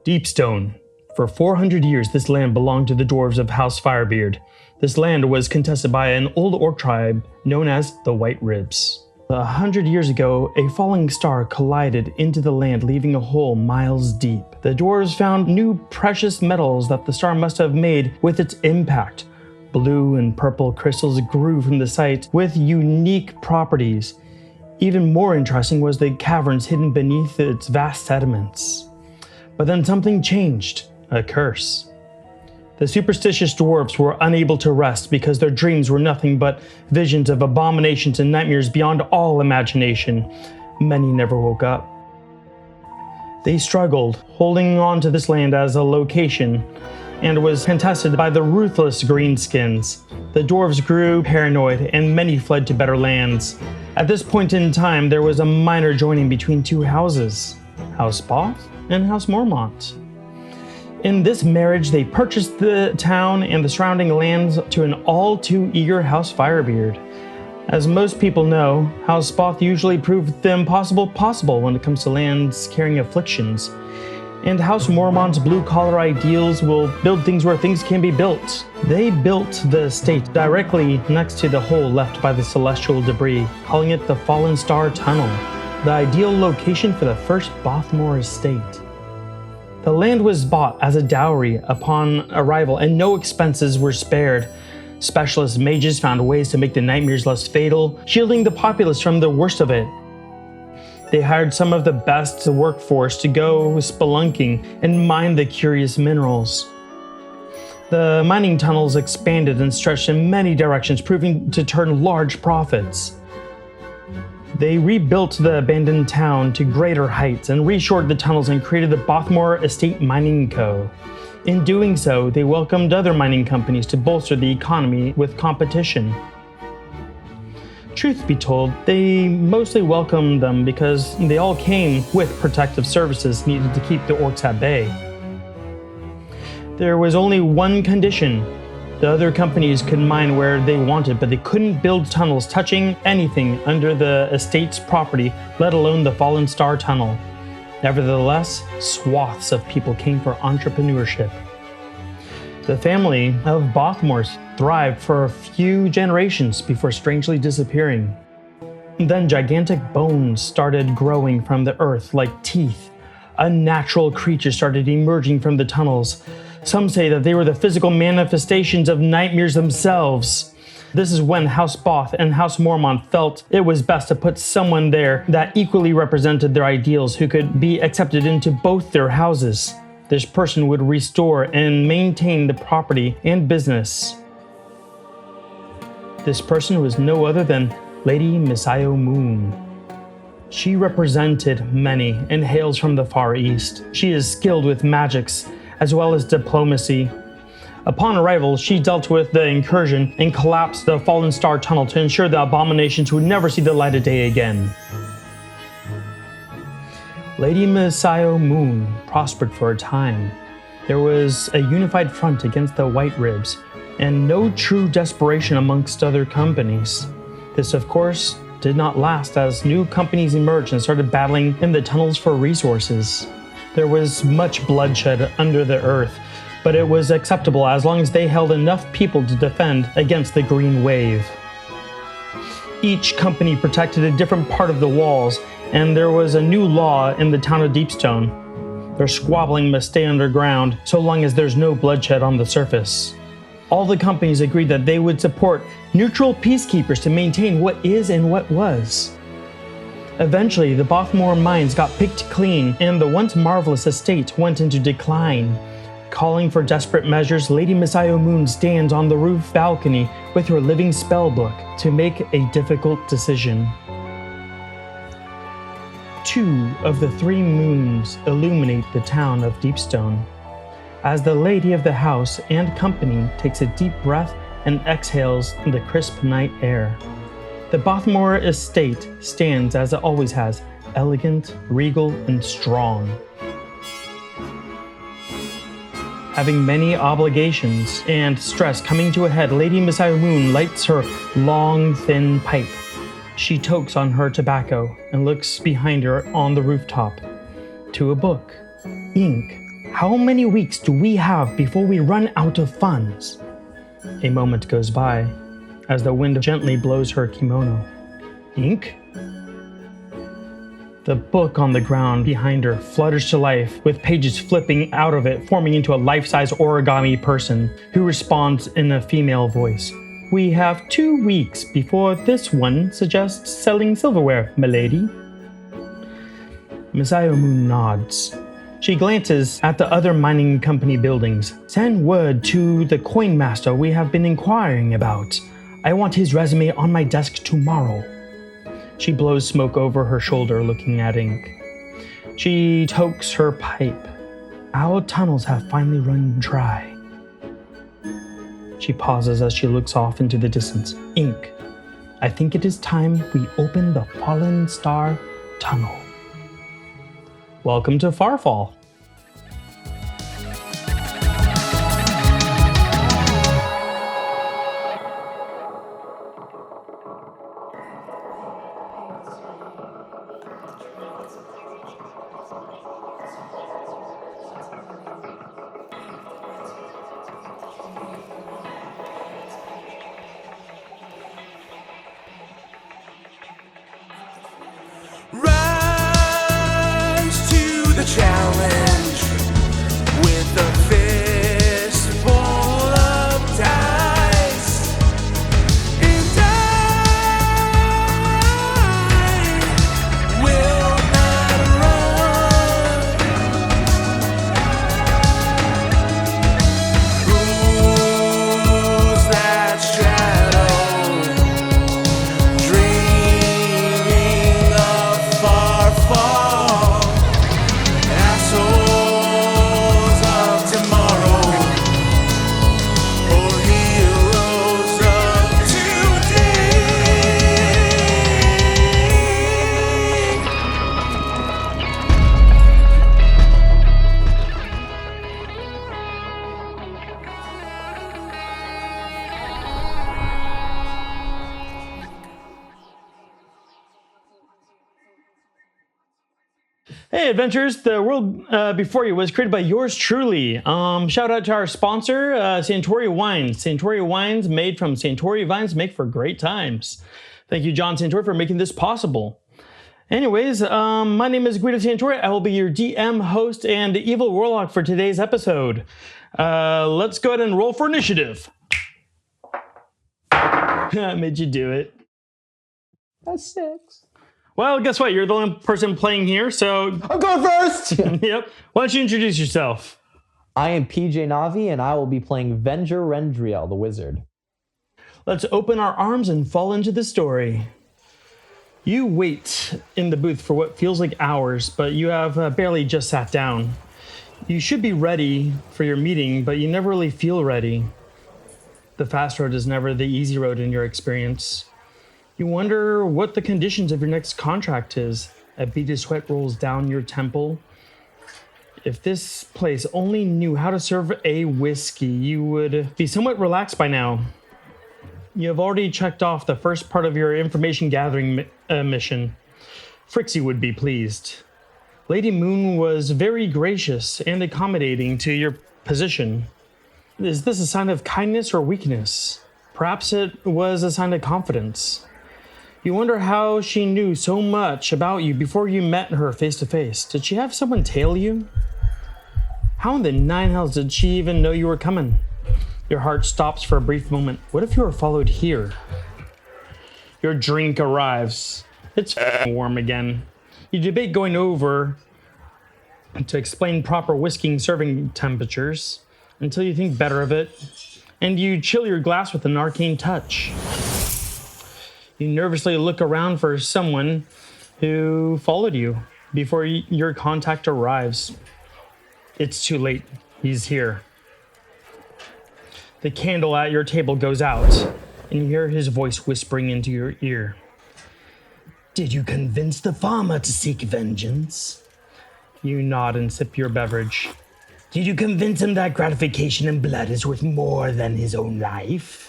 Deepstone. For 400 years, this land belonged to the dwarves of House Firebeard. This land was contested by an old orc tribe known as the White Ribs. 100 years ago, a falling star collided into the land, leaving a hole miles deep. The dwarves found new precious metals that the star must have made with its impact. Blue and purple crystals grew from the site with unique properties. Even more interesting was the caverns hidden beneath its vast sediments. But then something changed. A curse. The superstitious dwarves were unable to rest because their dreams were nothing but visions of abominations and nightmares beyond all imagination. Many never woke up. They struggled, holding on to this land as a location, and was contested by the ruthless greenskins. The dwarves grew paranoid, and many fled to better lands. At this point in time, there was a minor joining between two houses, House Both and House Mormont. In this marriage, they purchased the town and the surrounding lands to an all-too-eager House Firebeard. As most people know, House Both usually proved the impossible possible when it comes to lands carrying afflictions. And House Mormont's blue-collar ideals will build things where things can be built. They built the estate directly next to the hole left by the celestial debris, calling it the Fallen Star Tunnel, the ideal location for the first Bothmore estate. The land was bought as a dowry upon arrival, and no expenses were spared. Specialist mages found ways to make the nightmares less fatal, shielding the populace from the worst of it. They hired some of the best workforce to go spelunking and mine the curious minerals. The mining tunnels expanded and stretched in many directions, proving to turn large profits. They rebuilt the abandoned town to greater heights and reshored the tunnels and created the Bothmore Estate Mining Co. In doing so, they welcomed other mining companies to bolster the economy with competition. Truth be told, they mostly welcomed them because they all came with protective services needed to keep the orcs at bay. There was only one condition. The other companies could mine where they wanted, but they couldn't build tunnels touching anything under the estate's property, let alone the Fallen Star Tunnel. Nevertheless, swaths of people came for entrepreneurship. The family of Bothmores thrived for a few generations before strangely disappearing. Then gigantic bones started growing from the earth like teeth. Unnatural creatures started emerging from the tunnels. Some say that they were the physical manifestations of nightmares themselves. This is when House Both and House Mormont felt it was best to put someone there that equally represented their ideals, who could be accepted into both their houses. This person would restore and maintain the property and business. This person was no other than Lady Messiah Moon. She represented many and hails from the Far East. She is skilled with magics as well as diplomacy. Upon arrival, she dealt with the incursion and collapsed the Fallen Star Tunnel to ensure the abominations would never see the light of day again. Lady Messiah Moon prospered for a time. There was a unified front against the White Ribs, and no true desperation amongst other companies. This, of course, did not last as new companies emerged and started battling in the tunnels for resources. There was much bloodshed under the earth, but it was acceptable as long as they held enough people to defend against the Green Wave. Each company protected a different part of the walls, and there was a new law in the town of Deepstone. Their squabbling must stay underground so long as there's no bloodshed on the surface. All the companies agreed that they would support neutral peacekeepers to maintain what is and what was. Eventually, the Bothmore mines got picked clean, and the once marvelous estate went into decline. Calling for desperate measures, Lady Messiah Moon stands on the roof balcony with her living spellbook to make a difficult decision. 2 of the 3 moons illuminate the town of Deepstone. As the lady of the house and company takes a deep breath and exhales the crisp night air. The Bothmore estate stands as it always has, elegant, regal, and strong. Having many obligations and stress coming to a head, Lady Messiah Moon lights her long, thin pipe. She tokes on her tobacco and looks behind her on the rooftop to a book. Ink How many weeks do we have before we run out of funds? A moment goes by as the wind gently blows her kimono. Ink? The book on the ground behind her flutters to life, with pages flipping out of it, forming into a life-size origami person who responds in a female voice. We have 2 weeks before this one suggests selling silverware, milady. Miss Moon nods. She glances at the other mining company buildings. Send word to the coin master we have been inquiring about. I want his resume on my desk tomorrow. She blows smoke over her shoulder, looking at Ink. She tokes her pipe. Our tunnels have finally run dry. She pauses as she looks off into the distance. Ink, I think it is time we open the Fallen Star Tunnel. Welcome to Farfall. Challenge with a fistful of dice, and I will not run. Who's that shadow dreaming of far fall? Souls of tomorrow, or heroes of today. Hey adventurers, the world before you was created by yours truly. Shout out to our sponsor, Santori Wines. Santori Wines made from Santori vines make for great times. Thank you, John Santori, for making this possible. Anyways, my name is Guido Santori. I will be your DM, host, and evil warlock for today's episode. Let's go ahead and roll for initiative. I made you do it. That's 6. Well, guess what? You're the only person playing here, so... I'm going first! Yep. Why don't you introduce yourself? I am PJ Navi, and I will be playing Venger Rendriel, the wizard. Let's open our arms and fall into the story. You wait in the booth for what feels like hours, but you have barely just sat down. You should be ready for your meeting, but you never really feel ready. The fast road is never the easy road in your experience. You wonder what the conditions of your next contract is. A bead of sweat rolls down your temple. If this place only knew how to serve a whiskey, you would be somewhat relaxed by now. You have already checked off the first part of your information gathering mission. Frixie would be pleased. Lady Moon was very gracious and accommodating to your position. Is this a sign of kindness or weakness? Perhaps it was a sign of confidence. You wonder how she knew so much about you before you met her face to face. Did she have someone tail you? How in the nine hells did she even know you were coming? Your heart stops for a brief moment. What if you were followed here? Your drink arrives. It's warm again. You debate going over to explain proper whisking serving temperatures until you think better of it, and you chill your glass with an arcane touch. You nervously look around for someone who followed you before your contact arrives. It's too late. He's here. The candle at your table goes out, and you hear his voice whispering into your ear. Did you convince the farmer to seek vengeance? You nod and sip your beverage. Did you convince him that gratification in blood is worth more than his own life?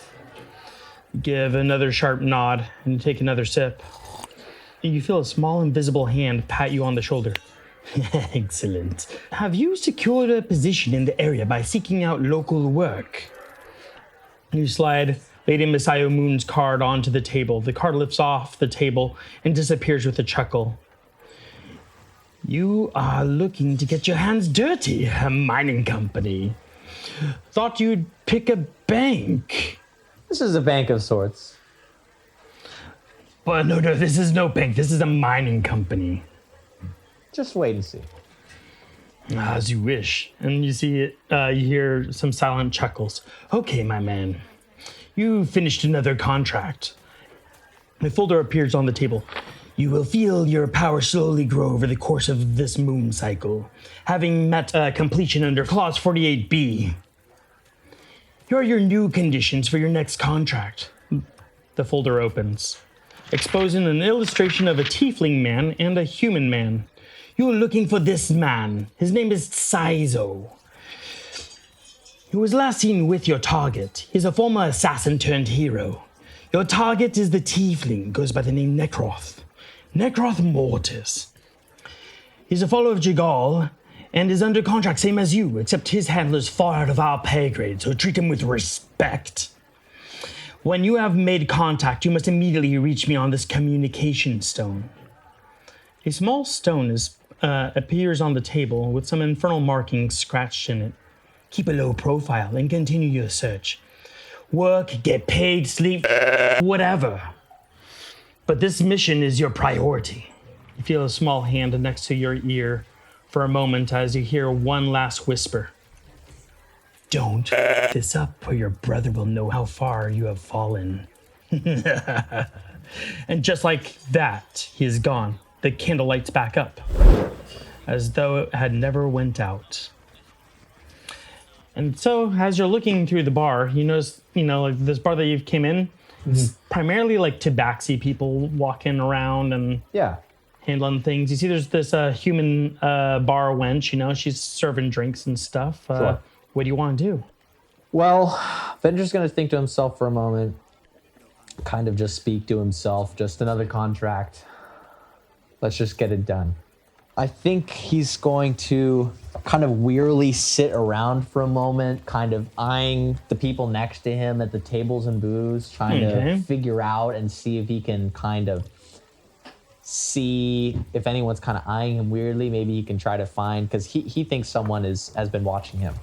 Give another sharp nod and take another sip. You feel a small invisible hand pat you on the shoulder. Excellent. Have you secured a position in the area by seeking out local work? You slide Lady Messiah Moon's card onto the table. The card lifts off the table and disappears with a chuckle. You are looking to get your hands dirty, a mining company. Thought you'd pick a bank. This is a bank of sorts. But no, this is no bank. This is a mining company. Just wait and see. As you wish. And you see it, you hear some silent chuckles. Okay, my man. You finished another contract. The folder appears on the table. You will feel your power slowly grow over the course of this moon cycle, having met completion under Clause 48B. Here are your new conditions for your next contract. The folder opens, exposing an illustration of a tiefling man and a human man. You are looking for this man. His name is Saizo. He was last seen with your target. He's a former assassin turned hero. Your target is the tiefling, goes by the name Necroth. Necroth Mortis. He's a follower of Jigal and is under contract same as you, except his handler's far out of our pay grade, so treat him with respect. When you have made contact, you must immediately reach me on this communication stone. A small stone appears on the table with some infernal markings scratched in it. Keep a low profile and continue your search. Work, get paid, sleep, whatever. But this mission is your priority. You feel a small hand next to your ear for a moment as you hear one last whisper. Don't f this up or your brother will know how far you have fallen. And just like that, he is gone. The candle lights back up, as though it had never went out. And so, as you're looking through the bar, you notice, like this bar that you came in, it's primarily like tabaxi people walking around and handling things. You see there's this human bar wench, she's serving drinks and stuff. Sure. What do you want to do? Well, Venger's going to think to himself for a moment, kind of just speak to himself, just another contract. Let's just get it done. I think he's going to kind of wearily sit around for a moment, kind of eyeing the people next to him at the tables and booths, trying to figure out and see if he can kind of see if anyone's kind of eyeing him weirdly. Maybe he can try to find, because he thinks someone has been watching him.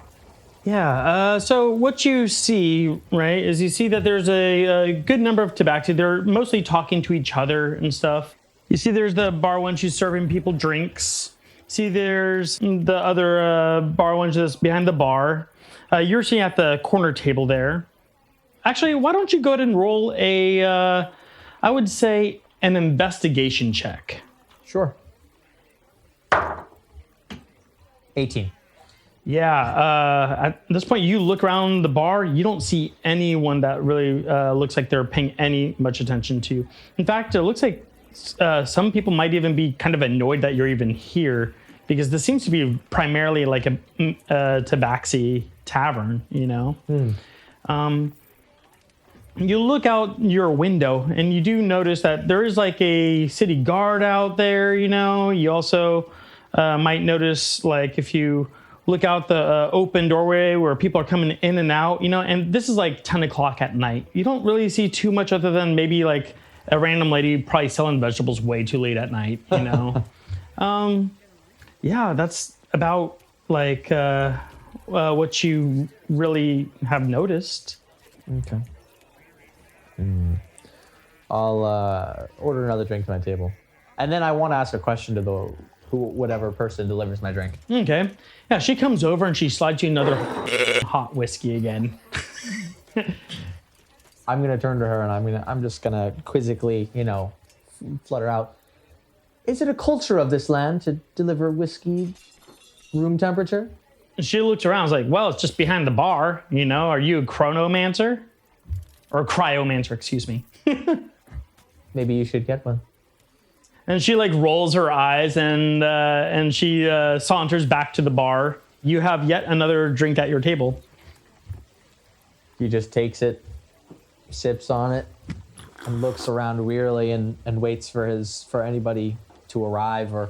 Yeah, so what you see, right, is you see that there's a good number of tabaxi. They're mostly talking to each other and stuff. You see there's the bar wench who's serving people drinks. See there's the other bar wench that's behind the bar. You're sitting at the corner table there. Actually, why don't you go ahead and roll I would say, an investigation check. Sure. 18. Yeah, at this point you look around the bar, you don't see anyone that really looks like they're paying much attention to you. In fact, it looks like some people might even be kind of annoyed that you're even here, because this seems to be primarily like a tabaxi tavern, You look out your window and you do notice that there is like a city guard out there, You also might notice, like, if you look out the open doorway where people are coming in and out, and this is like 10 o'clock at night. You don't really see too much other than maybe like a random lady probably selling vegetables way too late at night, Yeah, that's about like what you really have noticed. Okay. I'll order another drink to my table. And then I want to ask a question to whatever person delivers my drink. Okay. Yeah, she comes over and she slides you another hot whiskey again. I'm gonna turn to her and I'm just gonna quizzically, flutter out. Is it a culture of this land to deliver whiskey room temperature? She looks around and is like, well, it's just behind the bar, Are you a chronomancer? Or a cryomancer, excuse me. Maybe you should get one. And she like rolls her eyes and she saunters back to the bar. You have yet another drink at your table. He just takes it, sips on it, and looks around wearily and waits for anybody to arrive or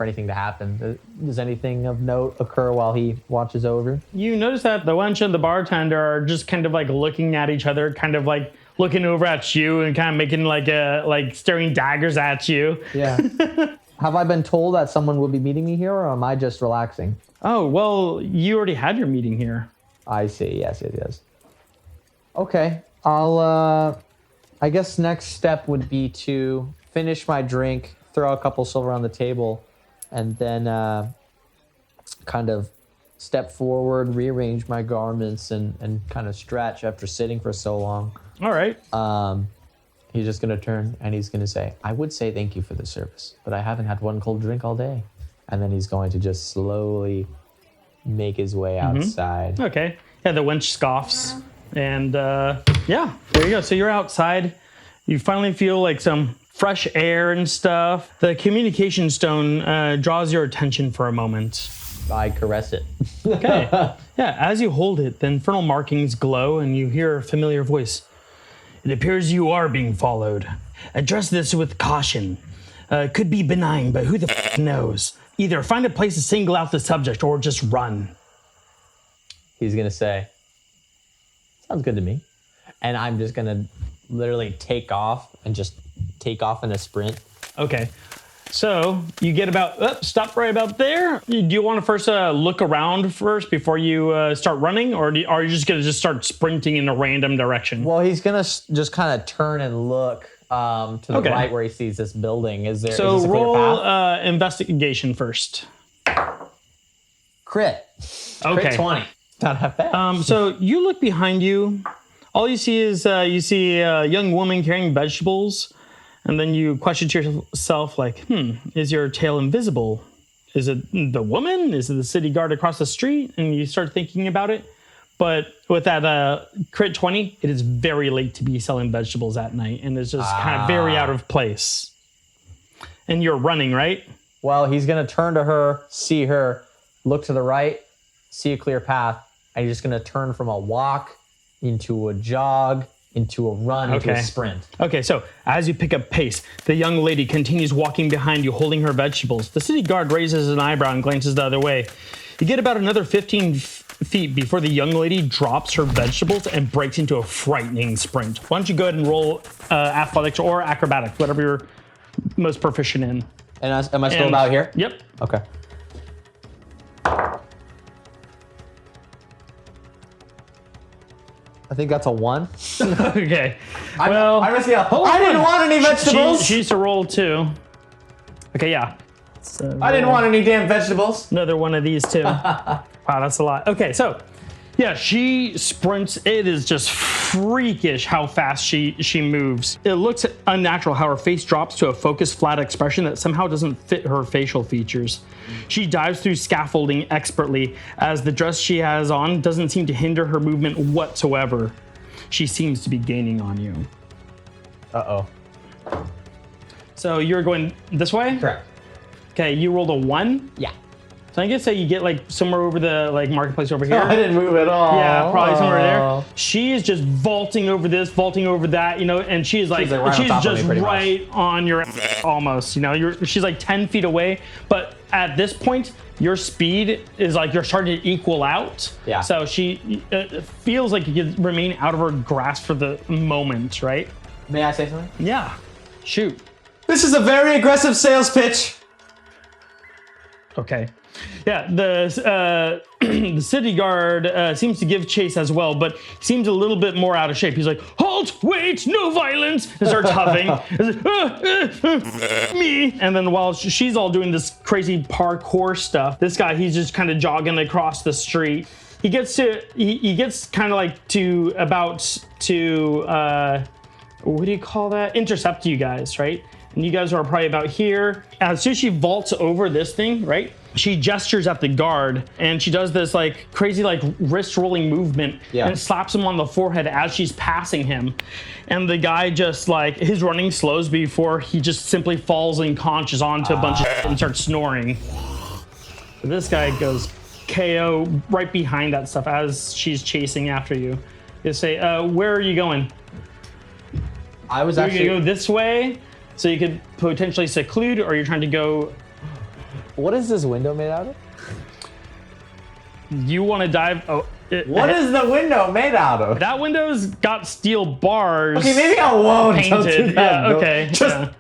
for anything to happen. Does anything of note occur while he watches over? You notice that the wench and the bartender are just kind of like looking at each other, kind of like looking over at you and kind of making like staring daggers at you. Yeah. Have I been told that someone will be meeting me here, or am I just relaxing? Oh, well, you already had your meeting here. I see. Yes. Okay. I guess next step would be to finish my drink, throw a couple silver on the table, and then kind of step forward, rearrange my garments, and kind of stretch after sitting for so long. All right. He's just going to turn and he's going to say, I would say thank you for the service, but I haven't had one cold drink all day. And then he's going to just slowly make his way outside. Okay. Yeah, the wench scoffs. And yeah, there you go. So you're outside. You finally feel like some fresh air and stuff. The communication stone draws your attention for a moment. I caress it. Okay. Yeah, as you hold it, the infernal markings glow and you hear a familiar voice. It appears you are being followed. Address this with caution. Could be benign, but who the f knows? Either find a place to single out the subject or just run. He's going to say, sounds good to me. And I'm just going to literally take off and just take off in a sprint. Okay. So you get about, stop right about there. Do you want to first look around first before you start running? Or are you just going to just start sprinting in a random direction? Well, he's going to just kind of turn and look to the right where he sees this building. Is this a clear roll path? investigation first. Crit. Okay. Crit 20. Not half bad. So you look behind you. All you see is you see a young woman carrying vegetables. And then you question to yourself, like, is your tail invisible? Is it the woman? Is it the city guard across the street? And you start thinking about it. But with that crit 20, it is very late to be selling vegetables at night. And it's just kind of very out of place. And you're running, right? Well, he's going to turn to her, see her, look to the right, see a clear path. And he's just going to turn from a walk into a jog, into a run, into a sprint. Okay, so as you pick up pace, the young lady continues walking behind you, holding her vegetables. The city guard raises an eyebrow and glances the other way. You get about another 15 feet before the young lady drops her vegetables and breaks into a frightening sprint. Why don't you go ahead and roll athletics or acrobatics, whatever you're most proficient in. And am I still about here? Yep. Okay. I think that's a 1. Okay. I didn't want any vegetables. She used to roll too. Okay, yeah. So, I didn't want any damn vegetables. Another one of these too. Wow, that's a lot. Okay, so yeah, she sprints. It is just freakish how fast she moves. It looks unnatural how her face drops to a focused, flat expression that somehow doesn't fit her facial features. She dives through scaffolding expertly as the dress she has on doesn't seem to hinder her movement whatsoever. She seems to be gaining on you. Uh-oh. So you're going this way? Correct. Okay, you rolled a 1? Yeah. So I guess say you get like somewhere over the like marketplace over here. I didn't move at all. Yeah, probably somewhere there. She is just vaulting over this, vaulting over that, you know, and she's like she's just right on your almost, you know. She's like 10 feet away, but at this point, your speed is like you're starting to equal out. Yeah. So she feels like you can remain out of her grasp for the moment, right? May I say something? Yeah. Shoot. This is a very aggressive sales pitch. Okay. Yeah, the the city guard seems to give chase as well, but seems a little bit more out of shape. He's like, halt, wait, no violence, and starts huffing. Me. And then while she's all doing this crazy parkour stuff, this guy, he's just kind of jogging across the street. He gets kind of like to about to, what do you call that? Intercept you guys, right? And you guys are probably about here. As soon as she vaults over this thing, right? She gestures at the guard and she does this like crazy like wrist rolling movement and slaps him on the forehead as she's passing him. And the guy just like, his running slows before he just simply falls unconscious onto a bunch of shit and starts snoring. So this guy goes KO right behind that stuff as she's chasing after you. You say, where are you going? I was actually gonna go this way so you could potentially seclude, or you're trying to go What is this window made out of? You want to dive? Oh, What is the window made out of? that window's got steel bars. Okay, maybe I won't. Don't do painted. that. Yeah, okay. Just yeah.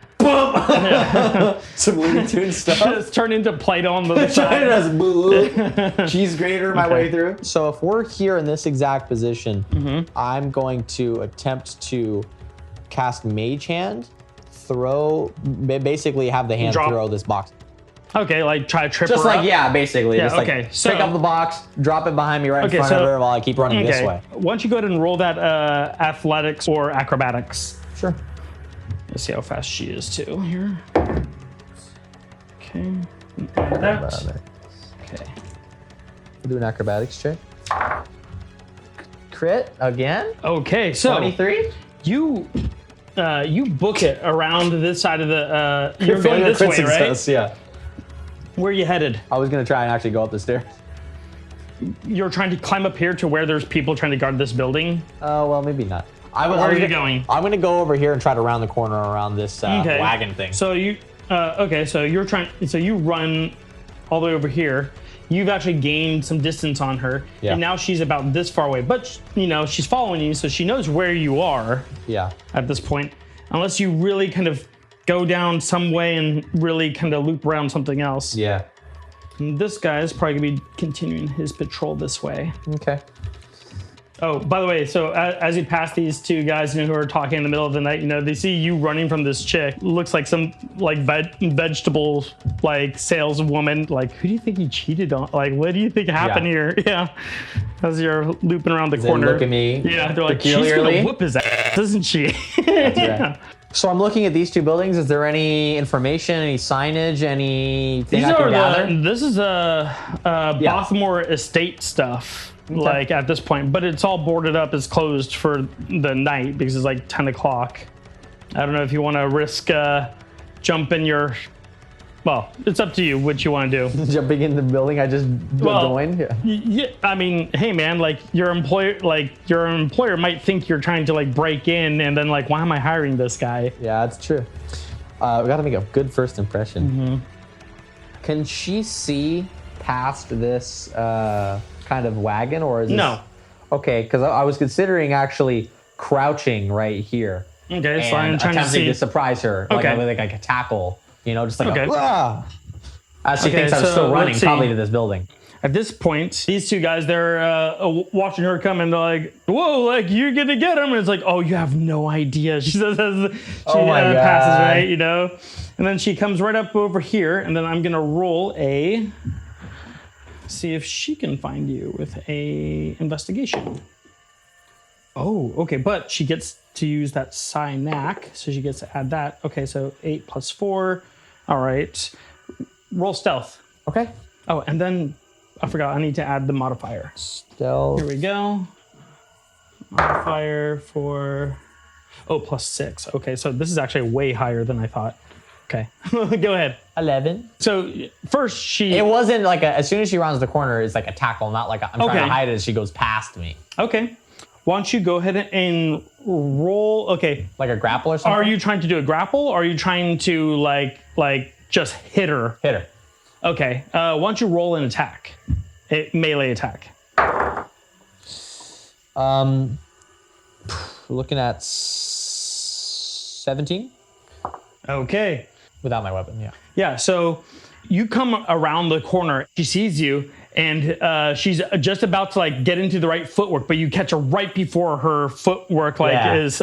boom. Some Looney Tunes stuff. Just turn into Play-Doh on the side. Cheese grater my Okay. way through. So if we're here in this exact position, I'm going to attempt to cast Mage Hand, basically have the hand Drop. throw this box. Okay, like try to trip Just her like, up. yeah, basically. Yeah, just like okay, so- pick up the box, drop it behind me right Okay, in front of so- her while I keep running this Okay. way. Why don't you go ahead and roll that athletics or acrobatics? Sure. Let's see how fast she is too here. Okay. That. Okay. We'll do an acrobatics check. Crit again? Okay, so 23? you book it around this side of the. You're going this way, right? Yeah. Where are you headed? I was going to try and actually go up the stairs. You're trying to climb up here to where there's people trying to guard this building. Oh, well, maybe not. Where are you going? I'm going to go over here and try to round the corner around this wagon thing. So you, okay, so you're trying. So you run all the way over here. You've actually gained some distance on her, Yeah. and now she's about this far away. But she's following you, so she knows where you are Yeah. at this point. Unless you really kind of go down some way and really kind of loop around something else. Yeah. And this guy is probably gonna be continuing his patrol this way. Okay. Oh, by the way, so as you pass these two guys who are talking in the middle of the night, they see you running from this chick. Looks like some like vegetable like saleswoman. Like, who do you think he cheated on? Like, what do you think happened here? Yeah, as you're looping around the corner. They look at me. Yeah, they're like, she's peculiarly. gonna whoop his ass, isn't she? That's right. So I'm looking at these two buildings. Is there any information, any signage, anything These I can are gather? this is Bothmore estate stuff. Like at this point, but it's all boarded up. It's closed for the night because it's like 10 o'clock. I don't know if you want to risk jumping your. Well, it's up to you what you want to do. Jumping in the building I just joined? Yeah. Yeah, I mean, hey man, like your employer might think you're trying to like break in, and then like, why am I hiring this guy? Yeah, that's true. We got to make a good first impression. Can she see past this kind of wagon, or is this... No. Okay, because I was considering actually crouching right here. Okay, so And I'm trying to attempting see. to surprise her, Okay. like a tackle, just like Okay. a... "Ah!" As she Okay, thinks I'm so still running, let's see. probably to this building. At this point, these two guys, they're watching her come, and they're like, whoa, like, you're gonna get him. And it's like, oh, you have no idea. She says, she Oh my God. passes, right, And then she comes right up over here, and then I'm gonna roll see if she can find you with a investigation. Oh, okay, but she gets to use that Psynac, so she gets to add that. Okay, so 8 + 4. All right. Roll stealth. Okay. Oh, and then I forgot, I need to add the modifier. Stealth. Here we go. Modifier for, +6. Okay, so this is actually way higher than I thought. Okay, go ahead. 11. So first she, It wasn't like as soon as she rounds the corner, it's like a tackle, not like I'm trying Okay. to hide it as she goes past me. okay. Why don't you go ahead and roll, okay. Like a grapple or something? Are you trying to do a grapple, or are you trying to like just hit her? Hit her. Okay, why don't you roll an attack? A melee attack. Looking at 17 Okay. without my weapon. Yeah. Yeah, so you come around the corner, she sees you, and she's just about to like get into the right footwork, but you catch her right before her footwork is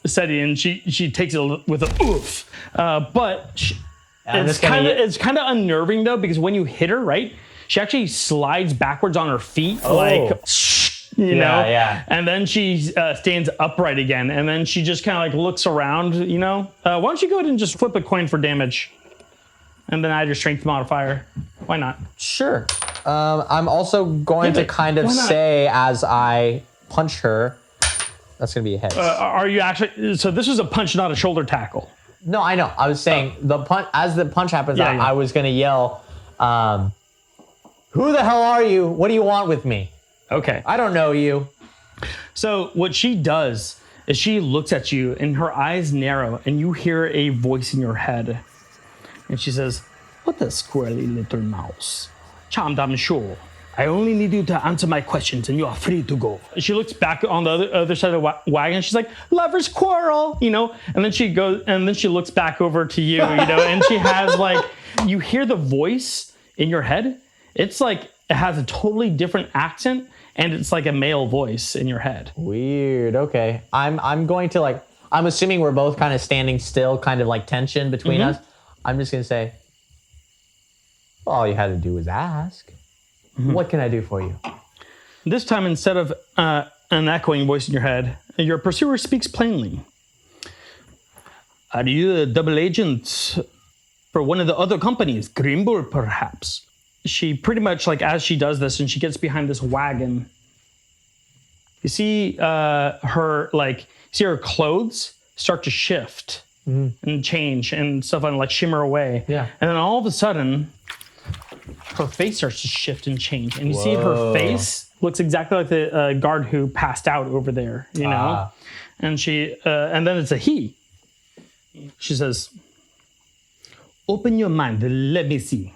steady, and she takes it with a oof. But it's kind of unnerving though, because when you hit her, right, she actually slides backwards on her feet, Yeah. and then she stands upright again, and then she just kind of like looks around, why don't you go ahead and just flip a coin for damage, and then add your strength modifier. Why not? Sure. I'm also going Yeah, to but kind of why not? say as I punch her, that's going to be a head. Are you actually, so this was a punch, not a shoulder tackle. No, I know. I was saying the punch, as the punch happens, Yeah. I was going to yell, who the hell are you? What do you want with me? Okay. I don't know you. So what she does is she looks at you and her eyes narrow, and you hear a voice in your head. And she says, What a squirrely little mouse. Charmed, I'm sure. I only need you to answer my questions and you are free to go. She looks back on the other side of the wagon. She's like, lover's quarrel, and then she goes, and then she looks back over to you, and she has like, you hear the voice in your head. It's like, it has a totally different accent and it's like a male voice in your head. Weird. Okay. I'm going to like, I'm assuming we're both kind of standing still, kind of like tension between us. I'm just going to say, well, all you had to do was ask. What can I do for you? This time, instead of an echoing voice in your head, your pursuer speaks plainly. Are you a double agent for one of the other companies? Grimble, perhaps? She pretty much, like, as she does this and she gets behind this wagon, you see her clothes start to shift and change and stuff and like shimmer away. Yeah. And then all of a sudden, her face starts to shift and change. And you see her face looks exactly like the guard who passed out over there, And she, and then it's a he. She says, open your mind, let me see.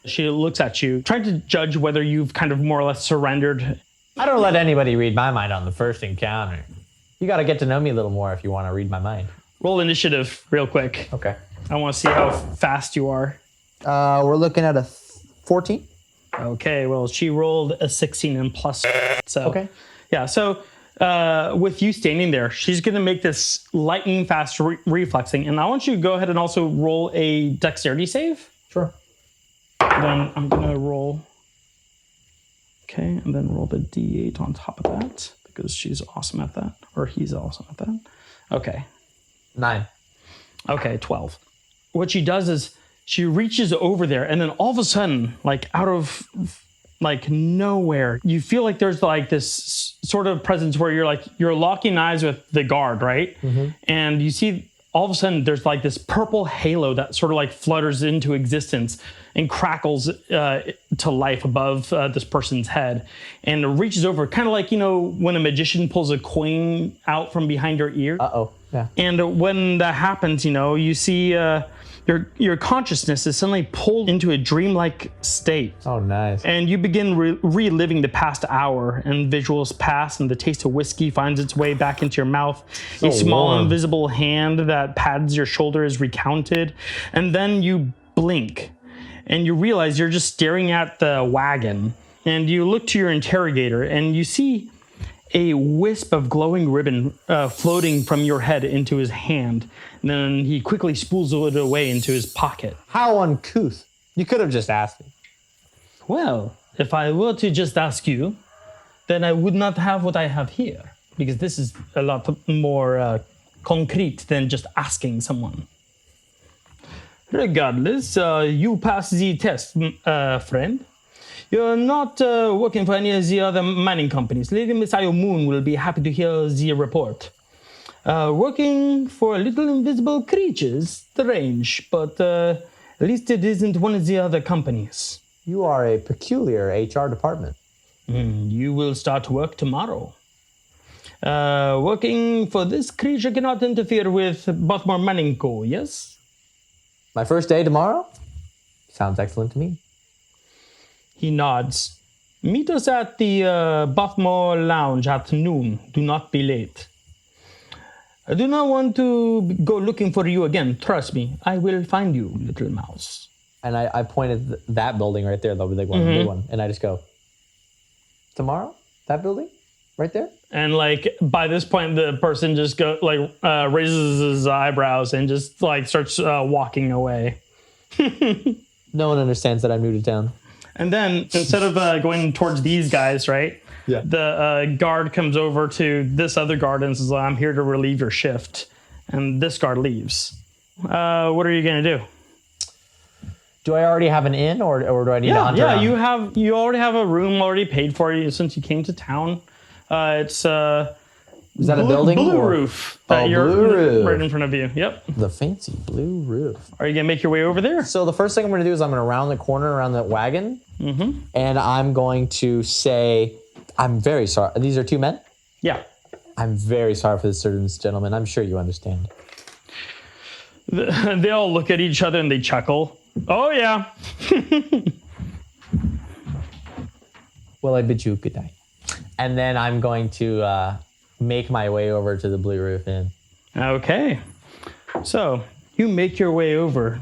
She looks at you, trying to judge whether you've kind of more or less surrendered. I don't let anybody read my mind on the first encounter. You got to get to know me a little more if you want to read my mind. Roll initiative real quick. Okay. I want to see how fast you are. We're looking at a 14. Okay, well, she rolled a 16 and plus. So, Okay. Yeah, so with you standing there, she's going to make this lightning fast reflexing. And I want you to go ahead and also roll a dexterity save. Sure. Then I'm going to roll. Okay, and then roll the d8 on top of that because she's awesome at that. Or he's awesome at that. Okay. 9. Okay, 12. What she does is she reaches over there and then all of a sudden, like out of like nowhere, you feel like there's like this sort of presence where you're locking eyes with the guard, right? And you see all of a sudden there's like this purple halo that sort of like flutters into existence and crackles to life above this person's head and it reaches over, kind of like, when a magician pulls a coin out from behind your ear. Yeah. And when that happens, you see your consciousness is suddenly pulled into a dreamlike state. Oh, nice. And you begin reliving the past hour, and visuals pass, and the taste of whiskey finds its way back into your mouth. So a small warm. invisible hand that pats your shoulder is recounted, and then you blink, and you realize you're just staring at the wagon, and you look to your interrogator, and you see a wisp of glowing ribbon floating from your head into his hand. And then he quickly spools it away into his pocket. How uncouth. You could have just asked me. Well, if I were to just ask you, then I would not have what I have here, because this is a lot more concrete than just asking someone. Regardless, you pass the test, friend. You're not working for any of the other mining companies. Lady Messiah Moon will be happy to hear the report. Working for little invisible creatures, strange, but at least it isn't one of the other companies. You are a peculiar HR department. You will start work tomorrow. Working for this creature cannot interfere with Bothmore Mining Co., yes? My first day tomorrow? Sounds excellent to me. He nods. Meet us at the Bothmore Lounge at noon. Do not be late. I do not want to go looking for you again. Trust me, I will find you, little mouse. And I pointed that building right there, the big one, the big one. And I just go, tomorrow? That building? Right there? And like by this point, the person just raises his eyebrows and just like starts walking away. No one understands that I'm new to town. And then instead of going towards these guys, right? Yeah. The guard comes over to this other guard and says, I'm here to relieve your shift. And this guard leaves. What are you going to do? Do I already have an inn or do I need to hunt around? You already have a room already paid for you since you came to town. It's Is that a building? Blue roof. That you're blue roof. right in front of you. Yep. The fancy blue roof. Are you going to make your way over there? So the first thing I'm going to do is I'm going to round the corner around that wagon. And I'm going to say, I'm very sorry. These are two men? Yeah. I'm very sorry for the disturbance, gentlemen. I'm sure you understand. They all look at each other and they chuckle. Oh, yeah. Well, I bid you good night. And then I'm going to make my way over to the Blue Roof Inn. Okay. So you make your way over,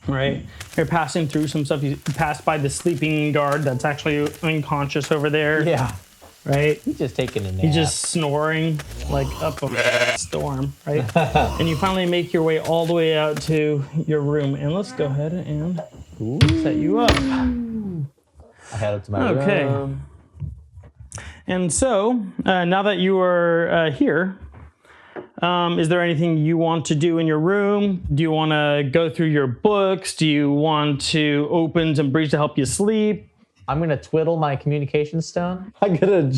right? You're passing through some stuff. You pass by the sleeping guard that's actually unconscious over there. Yeah. Right? He's just taking a nap. He's just snoring like up a storm, right? And you finally make your way all the way out to your room. And let's go ahead and set you up. I head up to my room. And so, now that you are here, is there anything you want to do in your room? Do you want to go through your books? Do you want to open some breeze to help you sleep? I'm going to twiddle my communication stone. I'm going to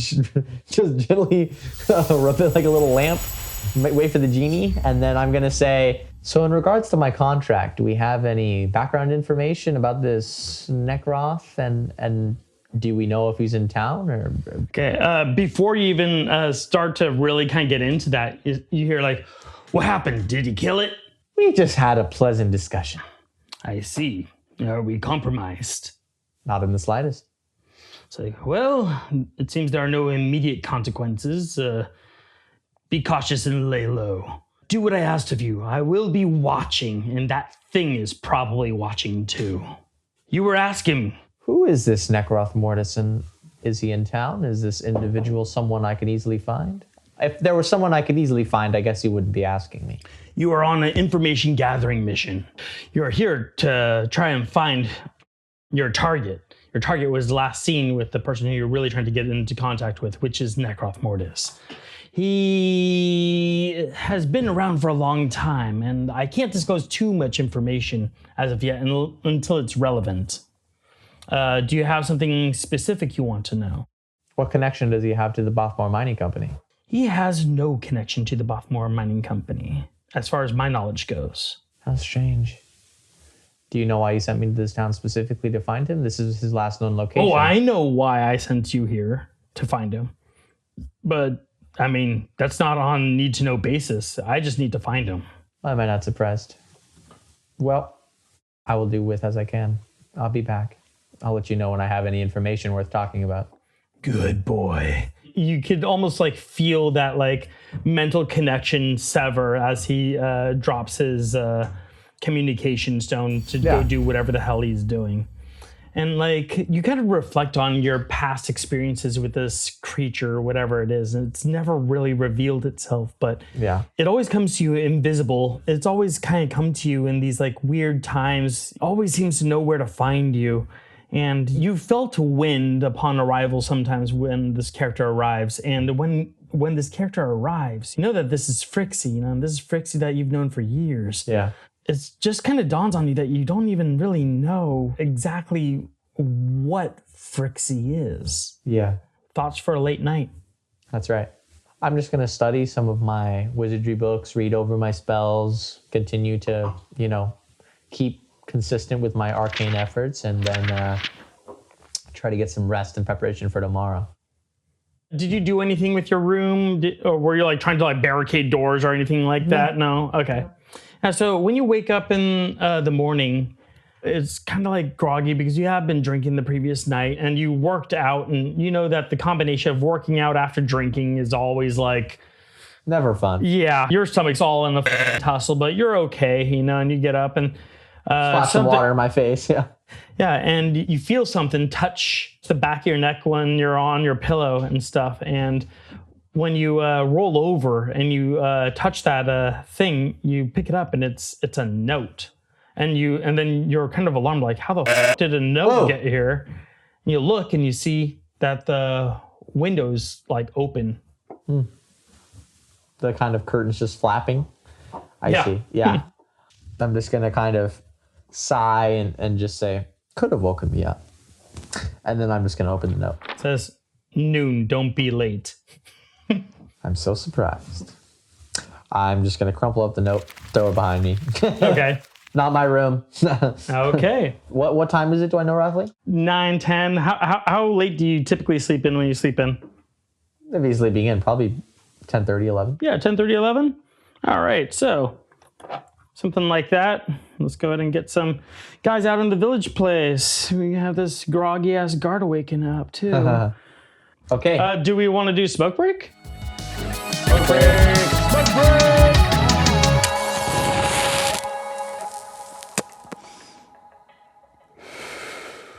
just gently rub it like a little lamp, wait for the genie, and then I'm going to say, so in regards to my contract, do we have any background information about this Necroth, and do we know if he's in town? Or Okay, before you even start to really kind of get into that, you hear like, what happened? Did he kill it? We just had a pleasant discussion. I see. Are we compromised? Not in the slightest. It's like, well, it seems there are no immediate consequences. Be cautious and lay low. Do what I asked of you. I will be watching, and that thing is probably watching too. You were asking. Who is this Necroth Mortison? Is he in town? Is this individual someone I can easily find? If there was someone I could easily find, I guess he wouldn't be asking me. You are on an information gathering mission. You're here to try and find your target. Your target was last seen with the person who you're really trying to get into contact with, which is Necroth Mortis. He has been around for a long time, and I can't disclose too much information as of yet until it's relevant. Do you have something specific you want to know? What connection does he have to the Bothmore Mining Company? He has no connection to the Bothmore Mining Company, as far as my knowledge goes. How strange. Do you know why he sent me to this town specifically to find him? This is his last known location. Oh, I know why I sent you here to find him. But, I mean, that's not on need-to-know basis. I just need to find him. Why am I not surprised? Well, I will do with as I can. I'll be back. I'll let you know when I have any information worth talking about. Good boy. You could almost like feel that like mental connection sever as he drops his communication stone to go do whatever the hell he's doing. And like you kind of reflect on your past experiences with this creature or whatever it is, and it's never really revealed itself, but it always comes to you invisible. It's always kind of come to you in these like weird times. It always seems to know where to find you. And you felt wind upon arrival sometimes when this character arrives. And when this character arrives, you know that this is Frixie, you know, this is Frixie that you've known for years. Yeah. It just kind of dawns on you that you don't even really know exactly what Frixie is. Yeah. Thoughts for a late night. That's right. I'm just going to study some of my wizardry books, read over my spells, continue to, you know, keep consistent with my arcane efforts, and then try to get some rest in preparation for tomorrow. Did you do anything with your room? Or were you like trying to like barricade doors or anything like that? No? Okay. And so when you wake up in the morning, it's kind of like groggy because you have been drinking the previous night and you worked out, and you know that the combination of working out after drinking is always like... Never fun. Yeah. Your stomach's all in a tussle, but you're okay, you know, and you get up and... Splash some water in my face, yeah. Yeah, and you feel something touch the back of your neck when you're on your pillow and stuff. And when you roll over and you touch that thing, you pick it up and it's a note. And then you're kind of alarmed, like, how the f did a note get here? And you look and you see that the window's like open. The kind of curtains just flapping. I see, yeah. I'm just gonna kind of sigh and just say, could have woken me up. And then I'm just going to open the note. It says, noon, don't be late. I'm so surprised. I'm just going to crumple up the note, throw it behind me. Okay. Not my room. Okay. What time is it? Do I know roughly? 9, 10. How late do you typically sleep in when you sleep in? If he's sleeping in, probably 10:30, 11. Yeah, 10:30, 11. All right. So Something like that. Let's go ahead and get some guys out in the village place. We have this groggy ass guard waking up too. Okay. Do we want to do smoke break?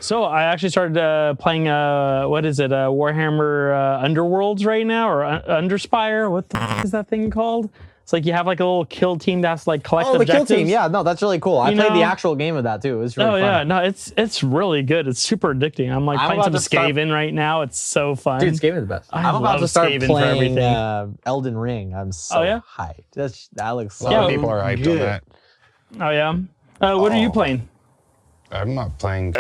So I actually started playing Warhammer Underworlds right now, or Underspire. What the f- is that thing called? It's like you have like a little kill team that's like collect objectives. The kill team. Yeah, no, that's really cool. I played the know? actual game of that too. It was really fun. Yeah, no, it's really good. It's super addicting. I'm like playing some Skaven right now. It's so fun. Dude, Skaven's the best. I'm about love to start Skaven for playing everything. Elden Ring. I'm so hyped. That looks A lot of people are hyped on that. Oh yeah. What are you playing? I'm not playing.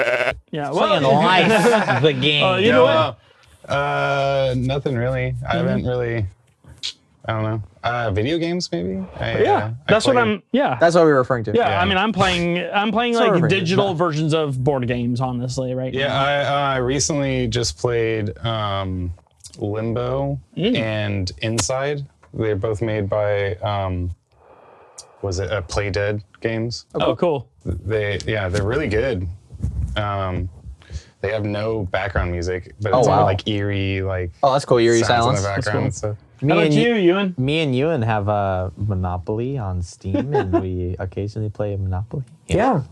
Yeah, Playing life, the game. Oh, you know what? Nothing really. I haven't really. I don't know. Video games maybe. That's what I'm. Yeah. That's what we were referring to. Yeah, I mean, I'm playing Sort like of digital versions of board games, honestly, right now. I recently just played Limbo and Inside. They're both made by was it Play Dead Games? Oh, cool. They're really good. They have no background music, but it's all like eerie, like that's cool. Eerie sounds silence. in the background and stuff. How about you, Ewan? Me and Ewan have a Monopoly on Steam, and we occasionally play Monopoly. Yeah.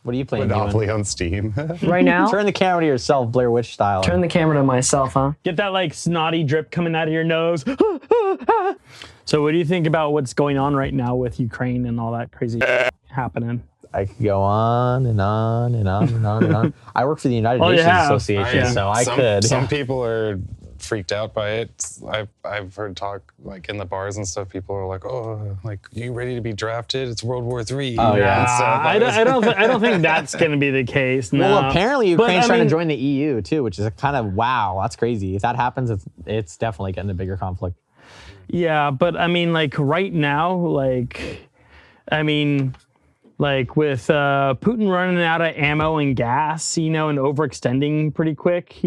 What are you playing, Monopoly Ewan? on Steam. Right now, Turn the camera to yourself, Blair Witch style. turn the camera to myself, huh? Get that like snotty drip coming out of your nose. So what do you think about what's going on right now with Ukraine and all that crazy happening? I could go on and on and on and on and on. I work for the United Nations Association, so I could. Some people are freaked out by it. I've heard talk like in the bars and stuff. People are like, "Oh, like you ready to be drafted? It's World War III." Oh yeah. I don't think that's going to be the case. No. Well, apparently But, Ukraine's I trying mean- to join the EU too, which is a kind of wow. That's crazy. If that happens, it's definitely getting a bigger conflict. Yeah, but I mean, like right now, like with Putin running out of ammo and gas, and overextending pretty quick,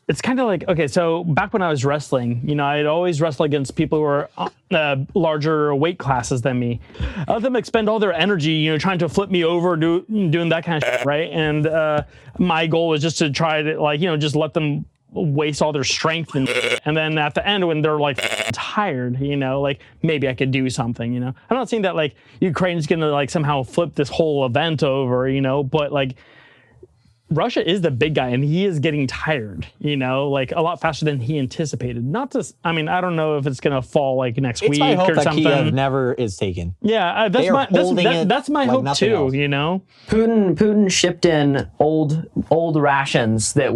it's kind of like, okay, so back when I was wrestling, I'd always wrestle against people who were larger weight classes than me. I let them expend all their energy, trying to flip me over, doing that kind of shit, right? And my goal was just to try to, just let them waste all their strength and then at the end when they're like tired, maybe I could do something, I'm not saying that like Ukraine's gonna like somehow flip this whole event over, but like Russia is the big guy and he is getting tired, like a lot faster than he anticipated. Not to, I don't know if it's gonna fall like next week my hope or that something. Kiev never is taken. Yeah, that's my like hope nothing too, else. Putin shipped in old rations that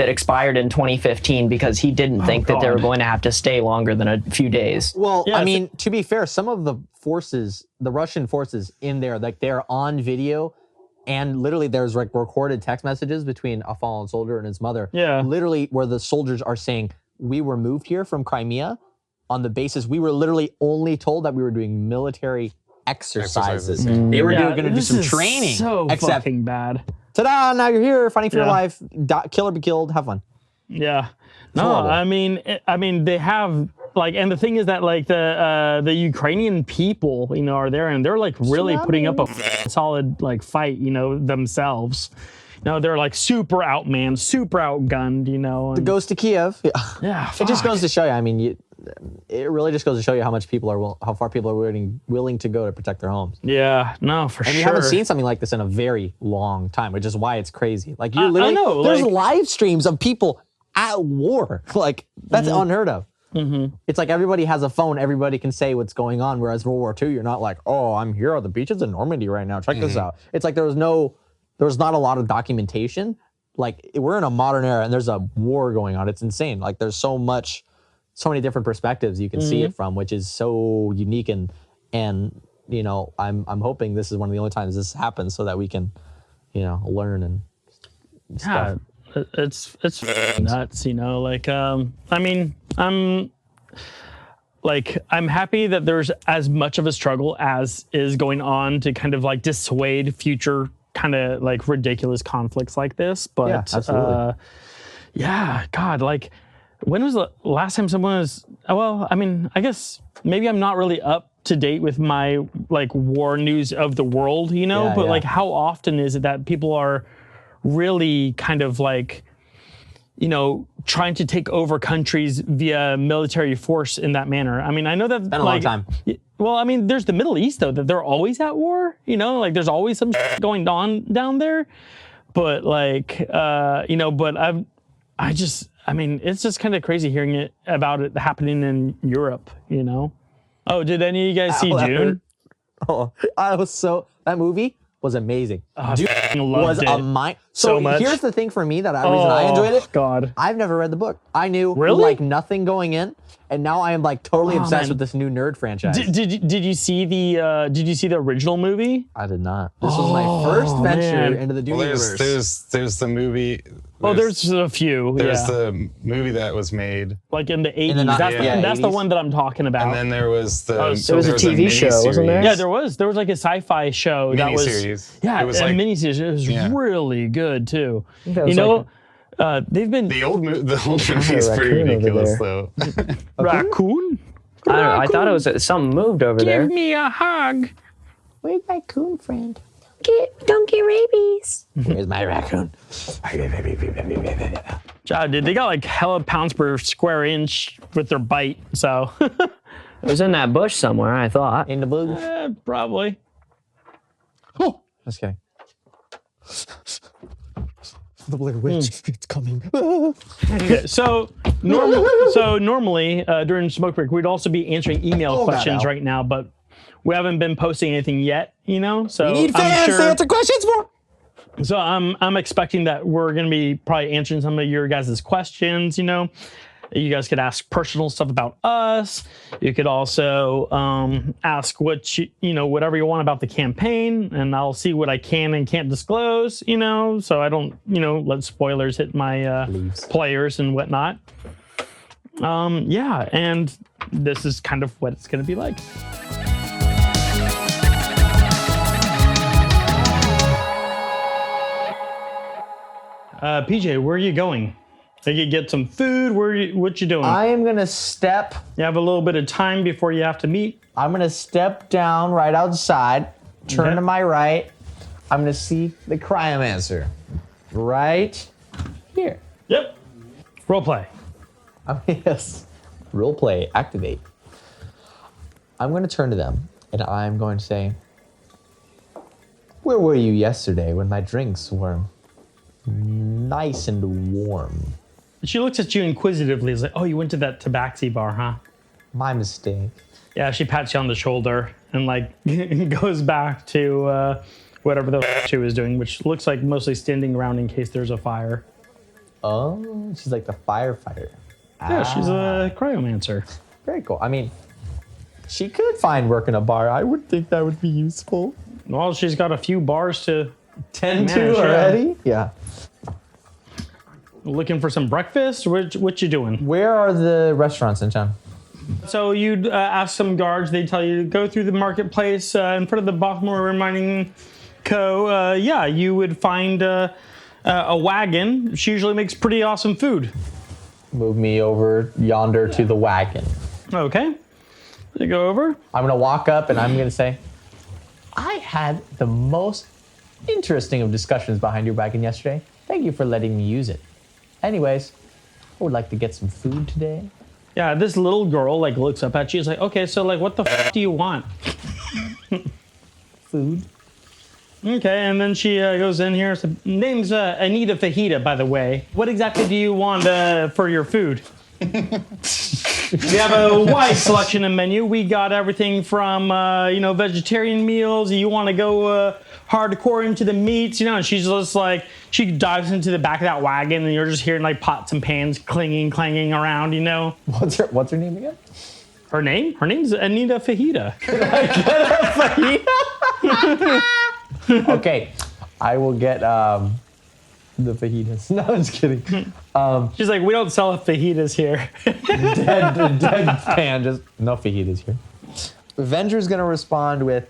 expired in 2015 because he didn't think that they were going to have to stay longer than a few days. Well, Yeah, I mean, to be fair, some of the forces, the Russian forces in there, like they're on video. And literally there's like recorded text messages between a fallen soldier and his mother. Yeah. Literally where the soldiers are saying, we were moved here from Crimea on the basis, we were literally only told that we were doing military exercises. They were going to do this some is training. So except, fucking bad. ta-da, now you're here fighting for your Yeah. life. Kill or be killed, have fun. Yeah. No, horrible. I mean, they have like, and the thing is that like the Ukrainian people, are there and they're like really putting up a solid like fight, themselves. They're like super outmanned, super outgunned, and, Goes to Kiev. Yeah. yeah, It just fuck. goes to show you, I mean, it really just goes to show you how much people are, how far people are willing to go to protect their homes. Yeah, no, for And sure. we haven't seen something like this in a very long time, which is why it's crazy. Like you're literally, know, there's like- live streams of people at war. Like that's unheard of. It's like everybody has a phone, everybody can say what's going on. Whereas World War II, you're not like, oh, I'm here on the beaches in Normandy right now. Check this out. It's like there's not a lot of documentation. Like we're in a modern era and there's a war going on. It's insane. Like there's so many different perspectives you can see it from, which is so unique and I'm hoping this is one of the only times this happens so that we can, learn and stuff. Yeah, it's nuts, like I'm happy that there's as much of a struggle as is going on to kind of like dissuade future kind of like ridiculous conflicts like this, but Yeah, absolutely. yeah, God, like when was the last time someone was? Well, I mean, I guess maybe I'm not really up to date with my like war news of the world, you know. Yeah, but yeah. like, how often is it that people are really kind of like, you know, trying to take over countries via military force in that manner? I mean, I know that's Been a long time. Well, I mean, there's the Middle East though, that they're always at war. You know, like there's always some going on down there. But like, you know, but I mean, it's just kind of crazy hearing it about it happening in Europe, you know? Oh, did any of you guys see June? Oh, that movie was amazing. Dude, Was a mind. So much. here's the thing for me that reason I enjoyed it. God. I've never read the book. I knew Really? like nothing going in, and now I am like totally obsessed man. with this new nerd franchise. Did you see the original movie? I did not. This was my first venture man. into the Dune Well, universe. there's the movie. Oh, there's a few. There's Yeah. the movie that was made, Like in the 80s. the That's the 80s. one that I'm talking about. and then there was the. Oh, so there was a TV show, wasn't there? Yeah, there was like a sci-fi show that was Miniseries. yeah, It was a like- miniseries. It was Yeah. really good too. that You was know, they've been The old movie is pretty raccoon over ridiculous there. though. raccoon. I don't know. I thought it was something moved over there. Give me a hug. Where's my raccoon friend? Don't get rabies. Where's my raccoon? Dude, they got like hella pounds per square inch with their bite. So It was in that bush somewhere, I thought. In the bush. probably. Just kidding. The Blair Witch, it's coming. Okay, so normally during Smoke Break, we'd also be answering email questions Al. right now, but we haven't been posting anything yet, you know. So We need I'm fans sure, to answer questions for. So I'm expecting that we're gonna be probably answering some of your guys' questions, you know. You guys could ask personal stuff about us. You could also ask what you know, whatever you want about the campaign, and I'll see what I can and can't disclose, you know, so I don't, you know, let spoilers hit my players and whatnot. Yeah, and this is kind of what it's gonna be like. PJ, where are you going? Did you get some food? What you doing? I am gonna step. You have a little bit of time before you have to meet. I'm gonna step down right outside. Turn Okay. to my right. I'm gonna see the cryomancer. Right here. Yep. Role play. Yes. Role play. Activate. I'm going to turn to them and I'm going to say, where were you yesterday when my drinks were nice and warm? She looks at you inquisitively. Is like, oh, you went to that tabaxi bar, huh? My mistake. Yeah, she pats you on the shoulder and like goes back to whatever the she was doing, which looks like mostly standing around in case there's a fire. Oh, she's like the firefighter. Yeah, she's a cryomancer. Very cool. I mean, she could find work in a bar. I would think that would be useful. Well, she's got a few bars to Tend manage, to yeah. already? Yeah. Looking for some breakfast? What you doing? Where are the restaurants in town? So you'd ask some guards. They tell you to go through the marketplace in front of the Baltimore Mining Co. Yeah, you would find a wagon. She usually makes pretty awesome food. Move me over yonder to the wagon. Okay. You go over. I'm gonna walk up and I'm gonna say, I had the most interesting of discussions behind your wagon yesterday. Thank you for letting me use it. Anyways, I would like to get some food today. Yeah, this little girl like looks up at you. She's like, okay, so like, what the do you want? Food? Okay, and then she goes in here. So, name's Anita Fajita, by the way. What exactly do you want for your food? We have a wide selection of menu. We got everything from vegetarian meals. You want to go hardcore into the meats, and she's just like, she dives into the back of that wagon, and you're just hearing like pots and pans clanging around. What's her name again? Her name? Her name's Anita Fajita. Okay, I will get the fajitas. No, I'm just kidding. She's like, we don't sell fajitas here. dead pan, just no fajitas here. Venger's gonna respond with,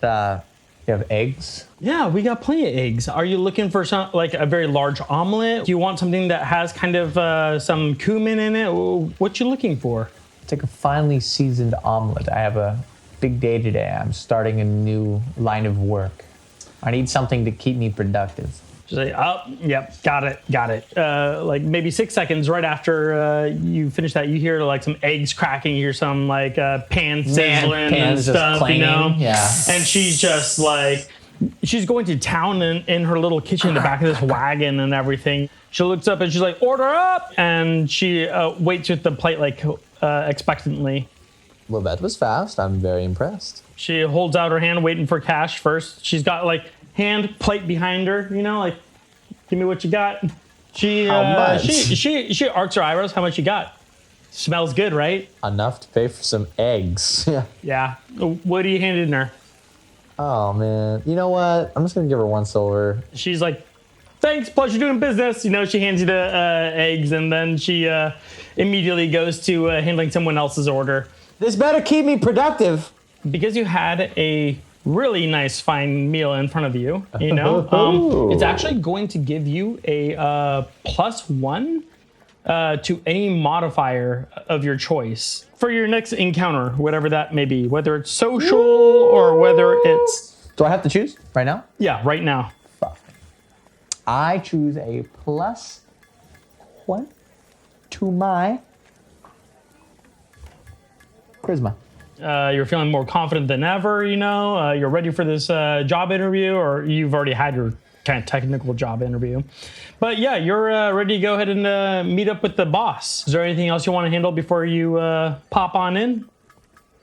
You have eggs? Yeah, we got plenty of eggs. Are you looking for some like a very large omelet? Do you want something that has kind of some cumin in it? What you looking for? It's like a finely seasoned omelet. I have a big day today. I'm starting a new line of work. I need something to keep me productive. She's like, oh, yep, got it. Like maybe 6 seconds right after you finish that, you hear like some eggs cracking, you hear some like pan sizzling and stuff, you know? Yeah. And she's just like, she's going to town in her little kitchen in the back of this wagon and everything. She looks up and she's like, order up! And she waits with the plate like expectantly. Well, that was fast. I'm very impressed. She holds out her hand waiting for cash first. She's got like hand plate behind her, you know, like, give me what you got. She How much? She arcs her eyebrows. How much you got? Smells good, right? Enough to pay for some eggs. Yeah. Yeah. What are you handing her? Oh, man. You know what? I'm just going to give her 1 silver. She's like, thanks, pleasure doing business. You know, she hands you the eggs, and then she immediately goes to handling someone else's order. This better keep me productive. Because you had a really nice, fine meal in front of you, you know, it's actually going to give you a +1 to any modifier of your choice for your next encounter, whatever that may be, whether it's social or whether it's... Do I have to choose right now? Yeah, right now. I choose a +1 to my charisma. You're feeling more confident than ever, you know, you're ready for this job interview, or you've already had your kind of technical job interview. But yeah, you're ready to go ahead and meet up with the boss. Is there anything else you want to handle before you pop on in?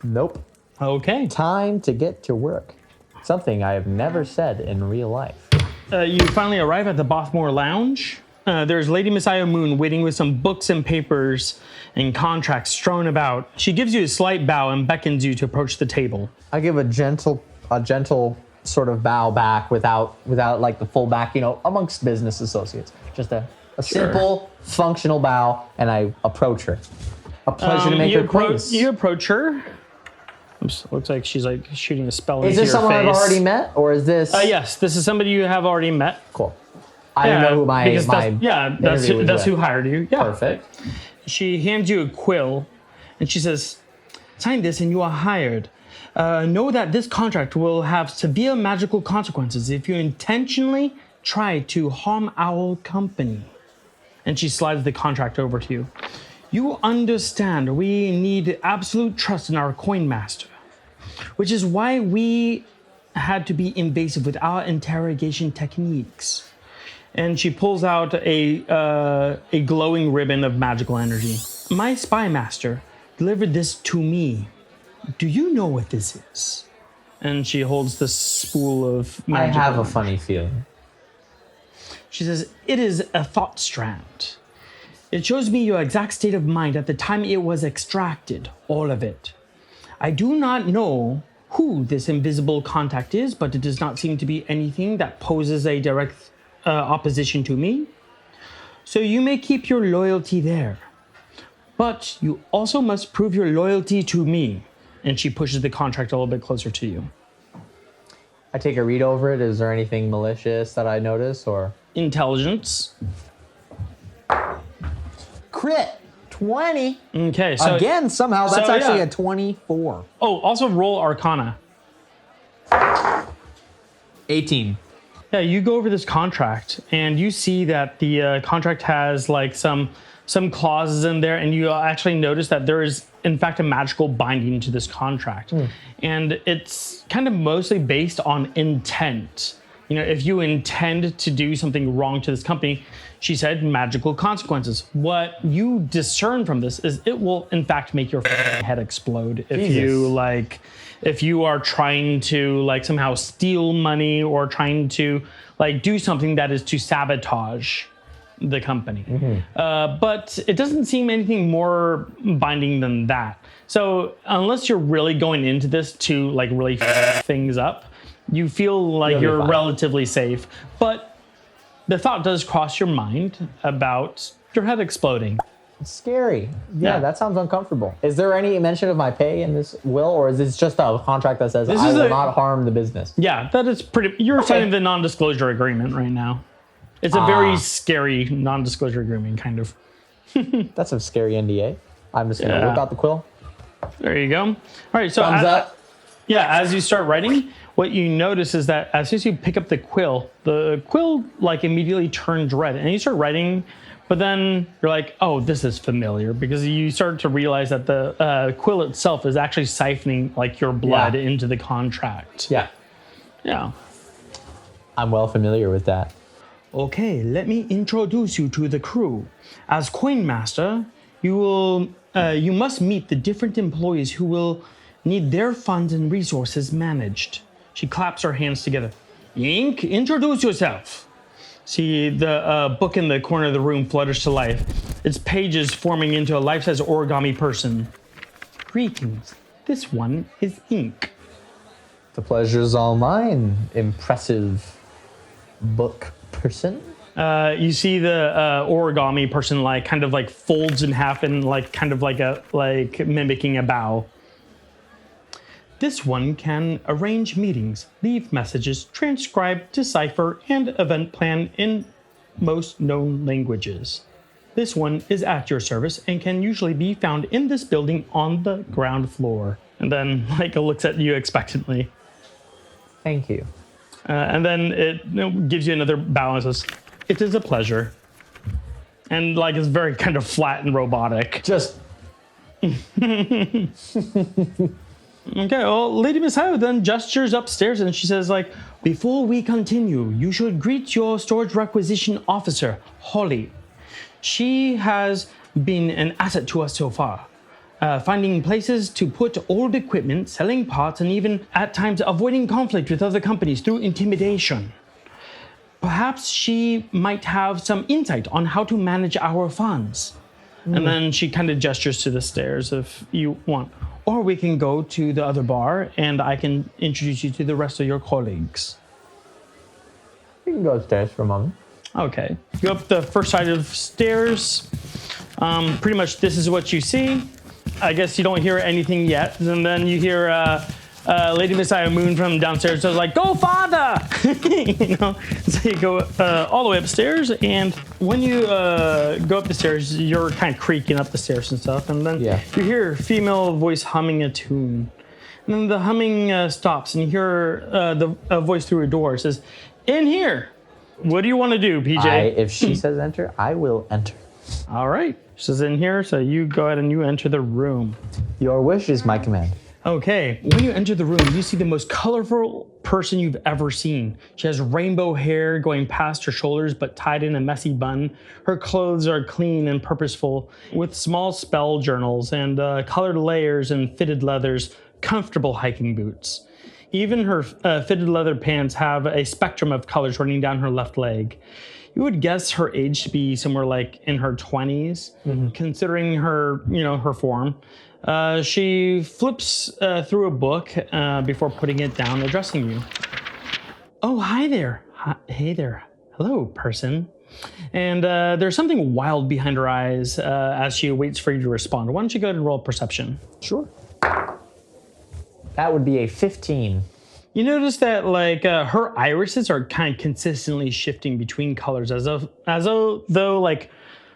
Nope. Okay. Time to get to work. Something I have never said in real life. You finally arrive at the Bothmore Lounge. There's Lady Messiah Moon waiting with some books and papers and contracts strewn about. She gives you a slight bow and beckons you to approach the table. I give a gentle sort of bow back without like the full back, you know, amongst business associates. Just a simple, functional bow, and I approach her. A pleasure to make her acquaintance. You approach her. Looks like she's like shooting a spell into your face. Is this someone I've already met, or is this? Yes, this is somebody you have already met. Cool. I don't know who that's who hired you. Yeah. Perfect. She hands you a quill, and she says, "Sign this, and you are hired. Know that this contract will have severe magical consequences if you intentionally try to harm our company." And she slides the contract over to you. "You understand we need absolute trust in our coin master, which is why we had to be invasive with our interrogation techniques." And she pulls out a glowing ribbon of magical energy. "My spy master delivered this to me. Do you know what this is?" And she holds this spool of magic. I have a funny feeling. She says, "It is a thought strand. It shows me your exact state of mind at the time it was extracted, all of it. I do not know who this invisible contact is, but it does not seem to be anything that poses a direct opposition to me. So you may keep your loyalty there. But you also must prove your loyalty to me." And she pushes the contract a little bit closer to you. I take a read over it. Is there anything malicious that I notice, or? Intelligence. Crit 20. Okay, so Again, somehow that's so, actually yeah. a 24. Oh, also roll Arcana. 18. Yeah, you go over this contract and you see that the contract has like some clauses in there, and you actually notice that there is in fact a magical binding to this contract. And it's kind of mostly based on intent. You know, if you intend to do something wrong to this company, she said magical consequences. What you discern from this is it will in fact make your head explode if you are trying to like somehow steal money or trying to like do something that is to sabotage the company. But it doesn't seem anything more binding than that. So unless you're really going into this to like really things up, you feel like you're relatively safe. But the thought does cross your mind about your head exploding. It's scary. Yeah. Yeah, that sounds uncomfortable. Is there any mention of my pay in this will, or is this just a contract that says I will not harm the business? Yeah, that is pretty. You're signing the non-disclosure agreement right now. It's a very scary non-disclosure agreement, kind of. That's a scary NDA. I'm just gonna whip out the quill. There you go. All right, so Thumbs up. Yeah, as you start writing, what you notice is that as soon as you pick up the quill like immediately turns red, and you start writing. But then you're like, oh, this is familiar, because you start to realize that the quill itself is actually siphoning like your blood into the contract. Yeah. Yeah. I'm well familiar with that. Okay, let me introduce you to the crew. As coin master, you must meet the different employees who will need their funds and resources managed. She claps her hands together. Ink, introduce yourself. See, the book in the corner of the room flutters to life, its pages forming into a life-size origami person. Greetings. This one is Ink. The pleasure's all mine, impressive book person. You see the origami person kind of folds in half and kind of like mimicking a bow. This one can arrange meetings, leave messages, transcribe, decipher, and event plan in most known languages. This one is at your service and can usually be found in this building on the ground floor. And then it looks at you expectantly. Thank you. And then it gives you another bow and says, it is a pleasure. And it's very kind of flat and robotic. Just Okay, well, Lady Miss Howe then gestures upstairs and she says, before we continue, you should greet your storage requisition officer, Holly. She has been an asset to us so far, finding places to put old equipment, selling parts, and even at times avoiding conflict with other companies through intimidation. Perhaps she might have some insight on how to manage our funds. And then she kind of gestures to the stairs if you want. Or we can go to the other bar and I can introduce you to the rest of your colleagues. You can go upstairs for a moment. Okay. Go up the first side of stairs. Pretty much this is what you see. I guess you don't hear anything yet. And then you hear Lady Messiah Moon from downstairs says go father! So you go all the way upstairs, and when you go up the stairs, you're kind of creaking up the stairs and stuff, and then you hear a female voice humming a tune. And then the humming stops, and you hear a voice through a door. It says, in here! What do you want to do, PJ? If she says enter, I will enter. All right. She says in here, so you go ahead and you enter the room. Your wish is my command. Okay, when you enter the room, you see the most colorful person you've ever seen. She has rainbow hair going past her shoulders, but tied in a messy bun. Her clothes are clean and purposeful, with small spell journals and colored layers and fitted leathers, comfortable hiking boots. Even her fitted leather pants have a spectrum of colors running down her left leg. You would guess her age to be somewhere in her 20s, considering her, her form. She flips through a book before putting it down, addressing you. Oh, hi there. Hey there. Hello, person. And there's something wild behind her eyes as she waits for you to respond. Why don't you go ahead and roll perception? Sure. That would be a 15. You notice that her irises are kind of consistently shifting between colors as though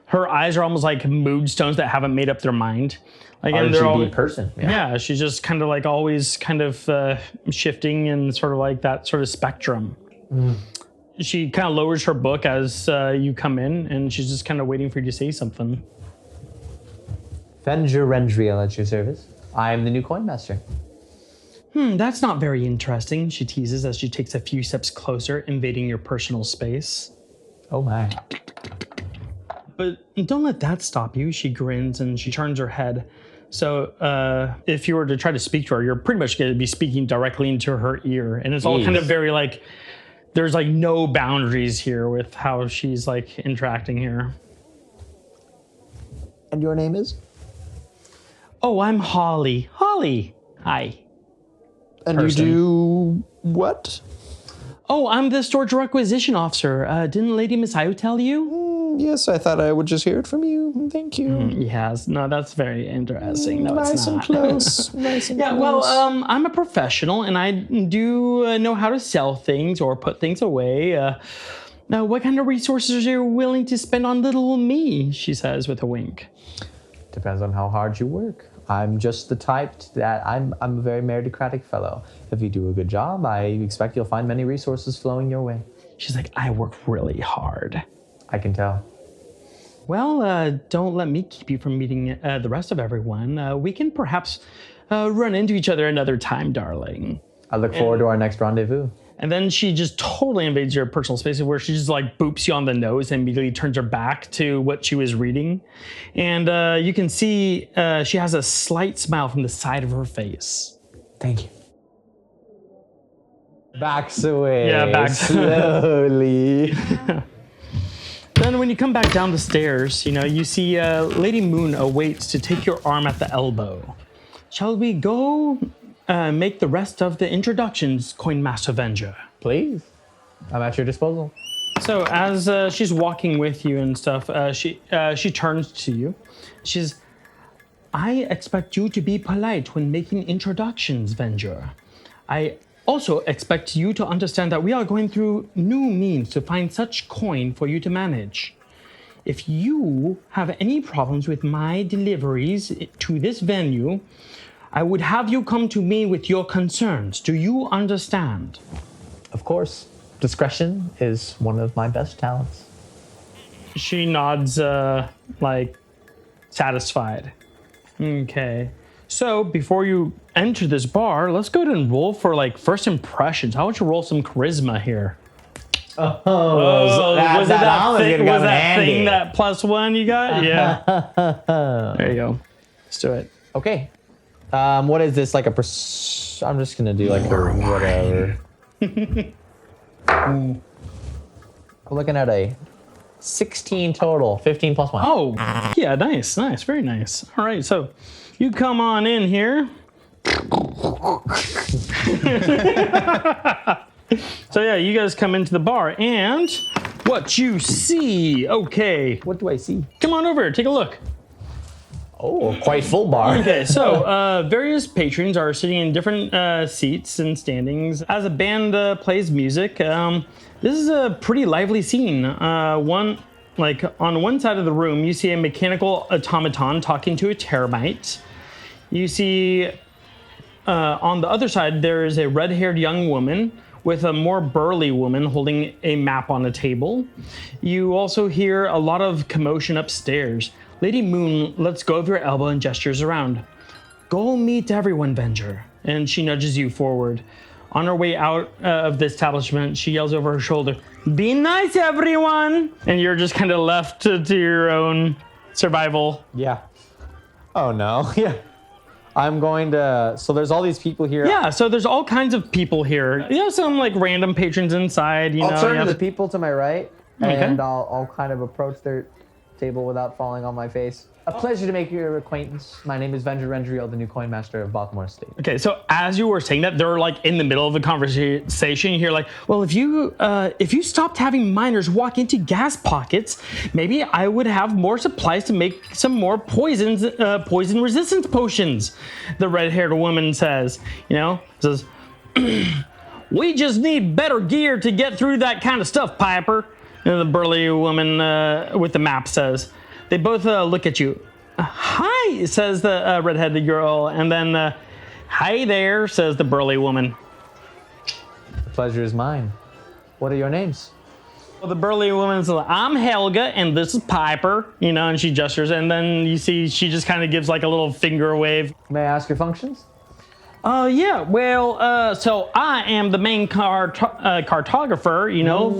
her eyes are almost like mood stones that haven't made up their mind. And they're all person. Yeah, she's just kind of always kind of shifting and sort of that sort of spectrum. She kind of lowers her book as you come in, and she's just kind of waiting for you to say something. Venger Rendriel at your service. I am the new coin master. That's not very interesting, she teases as she takes a few steps closer, invading your personal space. Oh my. But don't let that stop you, she grins and she turns her head. So if you were to try to speak to her, you're pretty much going to be speaking directly into her ear. And it's all kind of very there's no boundaries here with how she's interacting here. And your name is? Oh, I'm Holly. Holly. Hi. And person. You do what? Oh, I'm the storage requisition officer. Didn't Lady Miss Ayo tell you? Yes, I thought I would just hear it from you. Thank you. Yes, no, that's very interesting. No, Nice it's not. and close. Nice and Yeah, close. well, I'm a professional, and I do know how to sell things or put things away. Now, what kind of resources are you willing to spend on little me? She says with a wink. Depends on how hard you work. I'm just the type that I'm a very meritocratic fellow. If you do a good job, I expect you'll find many resources flowing your way. She's like, I work really hard. I can tell. Well, don't let me keep you from meeting the rest of everyone. We can perhaps run into each other another time, darling. I look forward to our next rendezvous. And then she just totally invades your personal space where she just like boops you on the nose and immediately turns her back to what she was reading. And you can see she has a slight smile from the side of her face. Thank you. Backs away. Yeah, backs. Slowly. Then when you come back down the stairs, you see Lady Moon awaits to take your arm at the elbow. Shall we go make the rest of the introductions, Coin Master Venger? Please. I'm at your disposal. So as she's walking with you and stuff, she turns to you. She says, I expect you to be polite when making introductions, Venger. I also expect you to understand that we are going through new means to find such coin for you to manage. If you have any problems with my deliveries to this venue, I would have you come to me with your concerns. Do you understand? Of course. Discretion is one of my best talents. She nods, satisfied. Okay. So before you enter this bar, let's go ahead and roll for first impressions. How would you roll some charisma here? Was it that thing that +1 you got? Yeah. There you go. Let's do it. Okay. What is this? I'm just gonna do a whatever. We're looking at a 16 total, 15 plus 1. Oh, yeah, nice, very nice. All right, so you come on in here. So yeah, you guys come into the bar, and what you see? Okay, What do I see? come on over, take a look. Oh, quite full bar. Okay, so various patrons are sitting in different seats and standings as a band plays music. This is a pretty lively scene. On one side of the room, you see a mechanical automaton talking to a termite. You see on the other side, there is a red-haired young woman with a more burly woman holding a map on a table. You also hear a lot of commotion upstairs. Lady Moon lets go of your elbow and gestures around. Go meet everyone, Venger. And she nudges you forward. On her way out of the establishment, she yells over her shoulder, be nice, everyone! And you're just kind of left to your own survival. Yeah. Oh no. Yeah. I'm going to. So there's all these people here. Yeah, so there's all kinds of people here. You have some random patrons inside. I'll turn you to the have- people to my right, Okay. and I'll kind of approach their table without falling on my face. A pleasure to make your acquaintance. My name is Venger Rendriel, the new coin master of Baltimore State. Okay, so as you were saying that, they're in the middle of a conversation. You hear well, if you stopped having miners walk into gas pockets, maybe I would have more supplies to make some more poison resistance potions. The red-haired woman says, we just need better gear to get through that kind of stuff, Piper. And the burly woman with the map says. They both look at you. Hi, says the redheaded girl, and then, hi there, says the burly woman. The pleasure is mine. What are your names? Well, the burly woman says, I'm Helga, and this is Piper, and she gestures, and then you see she just kind of gives a little finger wave. May I ask your functions? Yeah, well, so I am the main cartographer,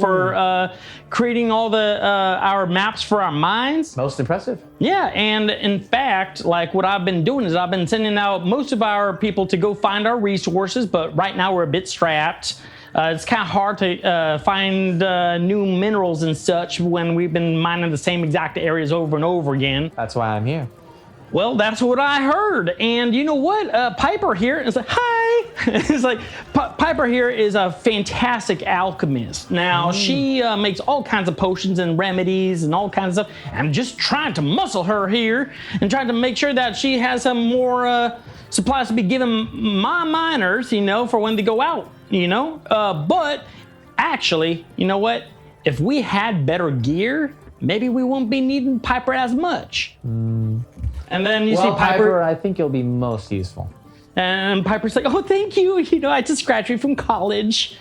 for creating all our maps for our mines. Most impressive. Yeah, and in fact, what I've been doing is I've been sending out most of our people to go find our resources, but right now we're a bit strapped. It's kind of hard to find new minerals and such when we've been mining the same exact areas over and over again. That's why I'm here. Well, that's what I heard. And you know what? Piper here is like, hi. It's like Piper here is a fantastic alchemist. Now she makes all kinds of potions and remedies and all kinds of stuff. I'm just trying to muscle her here and trying to make sure that she has some more supplies to be given my miners, for when they go out, But actually, you know what? If we had better gear, maybe we won't be needing Piper as much. And then you see Piper. I think you'll be most useful. And Piper's like, oh, thank you. I just graduated from college.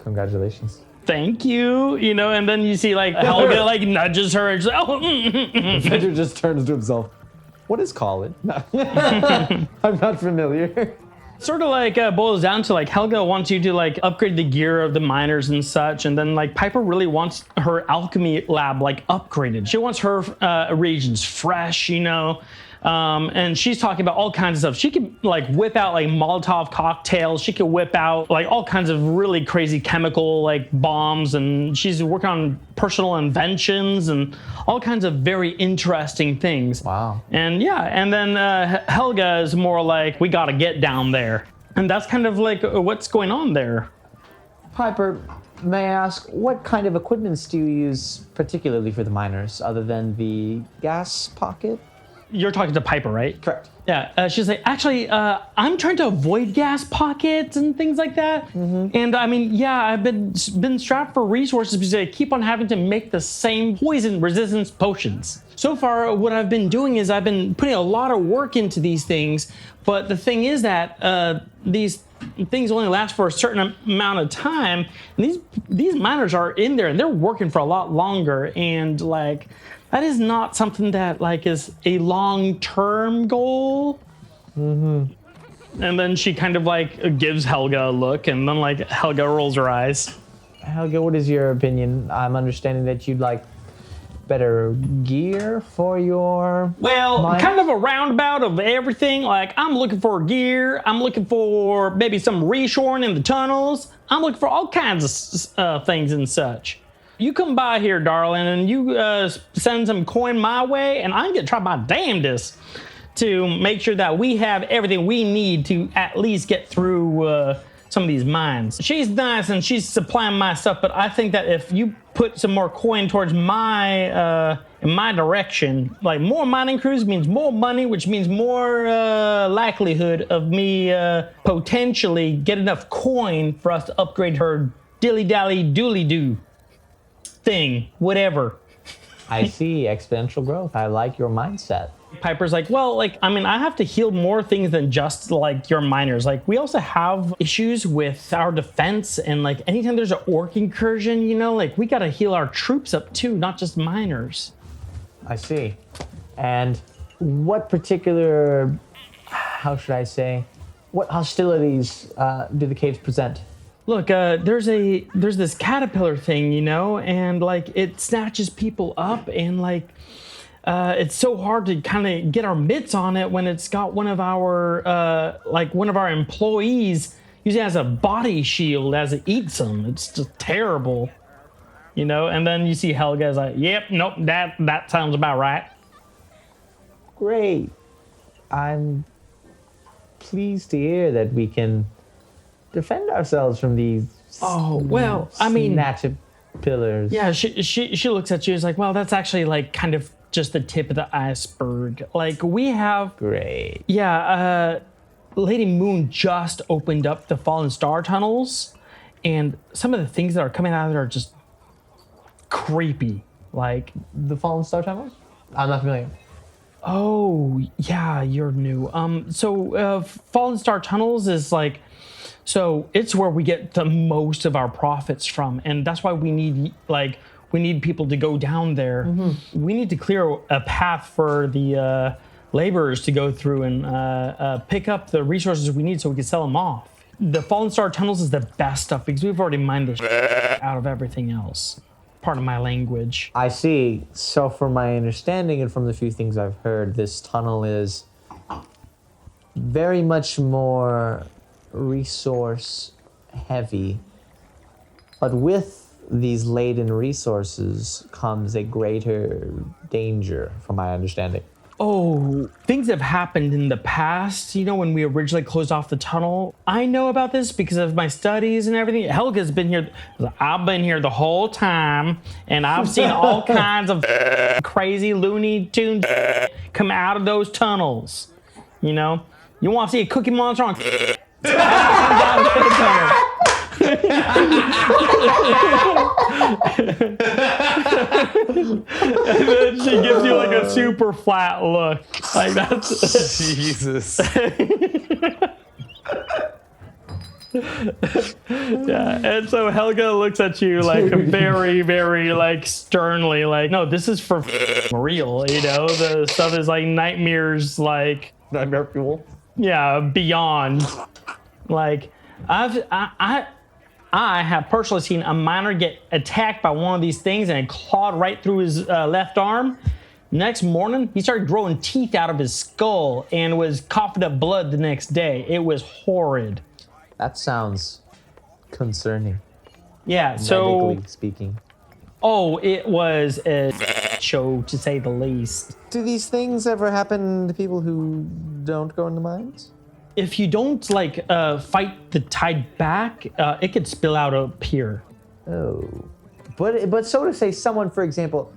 Congratulations. Thank you. And then you see Helga nudges her. And she's like, oh, Venger just turns to himself. What is college? I'm not familiar. Sort of boils down to Helga wants you to upgrade the gear of the miners and such, and then Piper really wants her alchemy lab upgraded. She wants her reagents fresh, and she's talking about all kinds of stuff. She could whip out Molotov cocktails. She could whip out all kinds of really crazy chemical bombs, and she's working on personal inventions and all kinds of very interesting things. Wow. And and then Helga is more we gotta get down there, and that's kind of what's going on there. Piper, may I ask, what kind of equipments do you use particularly for the miners, other than the gas pocket? You're talking to Piper, right? Correct. Yeah, she's like, actually, I'm trying to avoid gas pockets and things like that. And I mean, I've been strapped for resources because I keep on having to make the same poison resistance potions. So far, what I've been doing is I've been putting a lot of work into these things, but the thing is that these things only last for a certain amount of time. And these miners are in there and they're working for a lot longer, and that is not something that is a long-term goal. And then she kind of gives Helga a look, and then Helga rolls her eyes. Helga, what is your opinion? I'm understanding that you'd like better gear for your... Well, kind of a roundabout of everything. I'm looking for gear. I'm looking for maybe some reshoring in the tunnels. I'm looking for all kinds of things and such. You come by here, darling, and you send some coin my way, and I'm going to try my damnedest to make sure that we have everything we need to at least get through some of these mines. She's nice, and she's supplying my stuff, but I think that if you put some more coin towards my in my direction, more mining crews means more money, which means more likelihood of me potentially get enough coin for us to upgrade her dilly-dally dooley-doo thing, whatever. I see exponential growth. I like your mindset. Piper's like, well, I mean, I have to heal more things than just your miners. We also have issues with our defense, and anytime there's an orc incursion, we gotta heal our troops up too, not just miners. I see. And what particular, how should I say, what hostilities do the caves present? Look, there's this caterpillar thing, and it snatches people up, and it's so hard to kind of get our mitts on it when it's got one of our employees using it as a body shield as it eats them. It's just terrible, And then you see Helga's like, yep, nope, that sounds about right. Great. I'm pleased to hear that we can defend ourselves from these. Oh, well, I mean, pillars. Yeah, she looks at you and is like, well, that's actually kind of just the tip of the iceberg. We have... Great. Yeah, Lady Moon just opened up the Fallen Star tunnels, and some of the things that are coming out of there are just creepy. The Fallen Star tunnels? I'm not familiar. Oh, yeah, you're new. So Fallen Star tunnels is so it's where we get the most of our profits from, and that's why we need people to go down there. We need to clear a path for the laborers to go through and pick up the resources we need so we can sell them off. The Fallen Star tunnels is the best stuff because we've already mined the shit out of everything else. Pardon my language. I see. So from my understanding and from the few things I've heard, this tunnel is very much more resource heavy, but with these laden resources comes a greater danger, from my understanding. Oh, things have happened in the past, when we originally closed off the tunnel. I know about this because of my studies and everything. Helga's been here. I've been here the whole time, and I've seen all kinds of crazy Looney Tunes come out of those tunnels. You want to see a Cookie Monster on out of the tunnel. And then she gives you like a super flat look. Like that's Jesus. Yeah. And so Helga looks at you like very, very like sternly, like, no, this is for real. The stuff is like nightmares, like Nightmare fuel. yeah, beyond. Like I have personally seen a miner get attacked by one of these things and it clawed right through his left arm. Next morning, he started growing teeth out of his skull and was coughing up blood the next day. It was horrid. That sounds concerning. Yeah, so... Medically speaking. Oh, it was a show, to say the least. Do these things ever happen to people who don't go into mines? If you don't, fight the tide back, it could spill out up here. Oh. But so to say, someone, for example,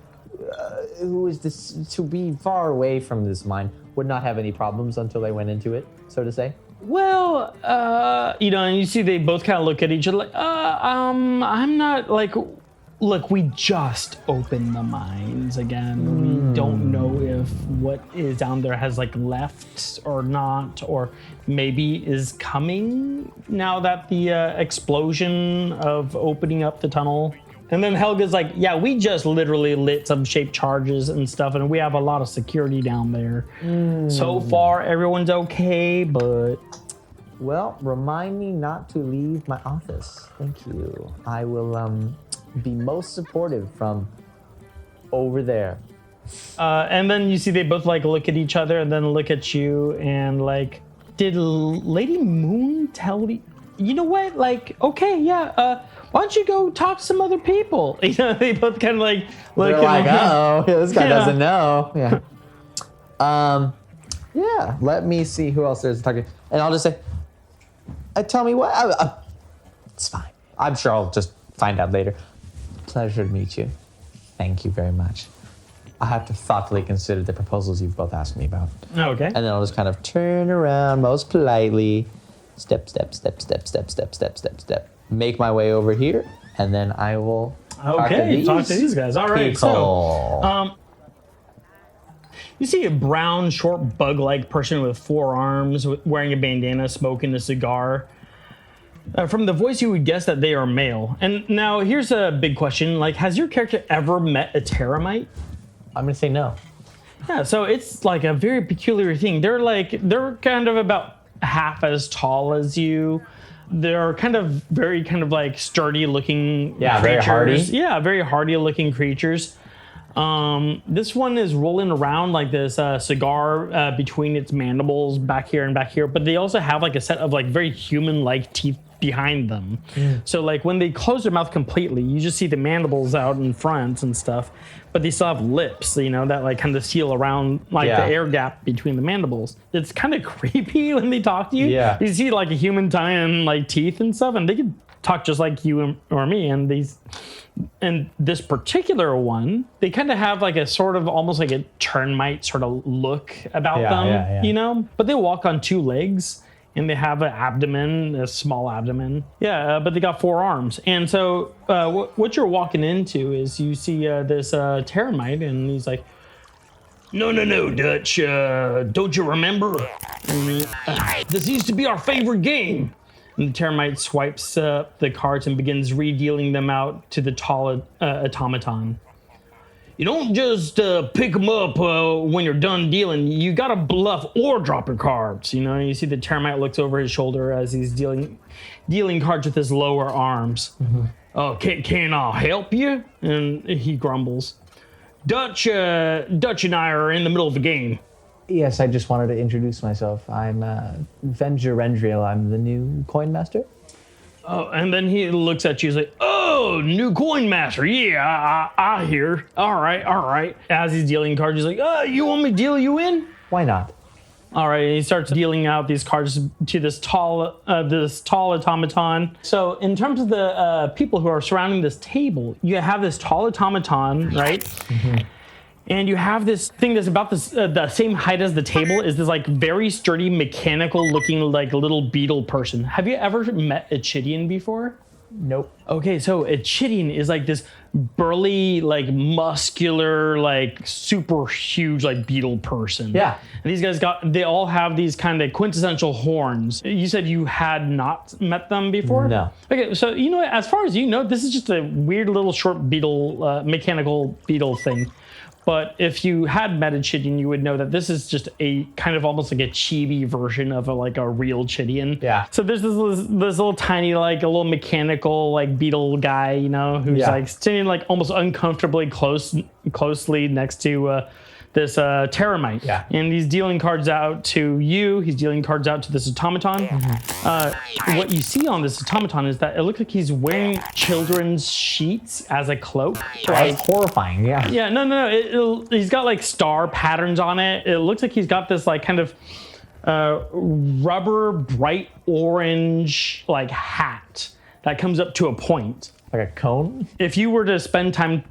who is to be far away from this mine would not have any problems until they went into it, so to say? Well, and you see they both kind of look at each other like, I'm not, look, we just opened the mines again. We don't know if what is down there has left or not, or maybe is coming now that the explosion of opening up the tunnel. And then Helga's like, yeah, we just literally lit some shaped charges and stuff, and we have a lot of security down there. So far, everyone's okay, but... Well, remind me not to leave my office. Thank you. I will be most supportive from over there. And then you see they both look at each other and then look at you and did Lady Moon tell you? You know what? Okay, yeah. Why don't you go talk to some other people? They both kind of look. They're like, oh, this guy doesn't know. Yeah. Yeah. Let me see who else there's talking, and I'll just say, tell me what. It's fine. I'm sure I'll just find out later. Pleasure to meet you. Thank you very much. I have to thoughtfully consider the proposals you've both asked me about. Okay. And then I'll just kind of turn around most politely. Step, step, step, step, step, step, step, step, step. Make my way over here, and then I will talk to these guys. All right. people. So, you see a brown, short, bug-like person with 4 arms, wearing a bandana, smoking a cigar. From the voice, you would guess that they are male. And now, here's a big question. Has your character ever met a terramite? I'm going to say no. Yeah, so it's a very peculiar thing. They're kind of about half as tall as you. They're very sturdy looking creatures. Very hardy. Yeah, very hardy looking creatures. This one is rolling around like this cigar between its mandibles back here and back here, but they also have a set of very human-like teeth behind them. So when they close their mouth completely, you just see the mandibles out in front and stuff, but they still have lips, that kind of seal around the air gap between the mandibles. It's kind of creepy when they talk to you. Yeah. You see a human tongue and teeth and stuff, and they could talk just like you or me. And this particular one, they kind of have a sort of almost a termite sort of look about them, but they walk on 2 legs. And they have an abdomen, a small abdomen. Yeah, but they got 4 arms. And so what you're walking into is you see this terramite, and he's like, no, Dutch. Don't you remember? This used to be our favorite game. And the terramite swipes the cards and begins re-dealing them out to the tall automaton. You don't just pick them up when you're done dealing. You gotta bluff or drop your cards. You see the termite looks over his shoulder as he's dealing cards with his lower arms. Oh, can I help you? And he grumbles. Dutch and I are in the middle of the game. Yes, I just wanted to introduce myself. I'm Venger Rendriel. I'm the new coin master. Oh, and then he looks at you. He's like, "Oh, Oh, new coin master. Yeah, I hear. All right. As he's dealing cards, he's like, you want me to deal you in? Why not? All right, and he starts dealing out these cards to this tall automaton. So, in terms of the people who are surrounding this table, you have this tall automaton, right? Mm-hmm. And you have this thing that's about the same height as the table. Is this like very sturdy, mechanical-looking like little beetle person? Have you ever met a Chidian before? Nope. Okay, so a Chidian is like this burly, like muscular, like super huge, like beetle person. Yeah. And these guys they all have these kind of quintessential horns. You said you had not met them before? No. Okay, so you know what, as far as you know, this is just a weird little short beetle, mechanical beetle thing. But if you had met a Chidian, you would know that this is just a kind of almost like a chibi version of a real Chidian. Yeah. So there's this little tiny, like a little mechanical, like beetle guy, who's like sitting like almost uncomfortably closely next to this Terramite. Yeah. And he's dealing cards out to you. He's dealing cards out to this automaton. What you see on this automaton is that it looks like he's wearing children's sheets as a cloak. That's horrifying, yeah. Yeah, no. He's got like star patterns on it. It looks like he's got this like kind of rubber bright orange like hat that comes up to a point. Like a cone? If you were to spend time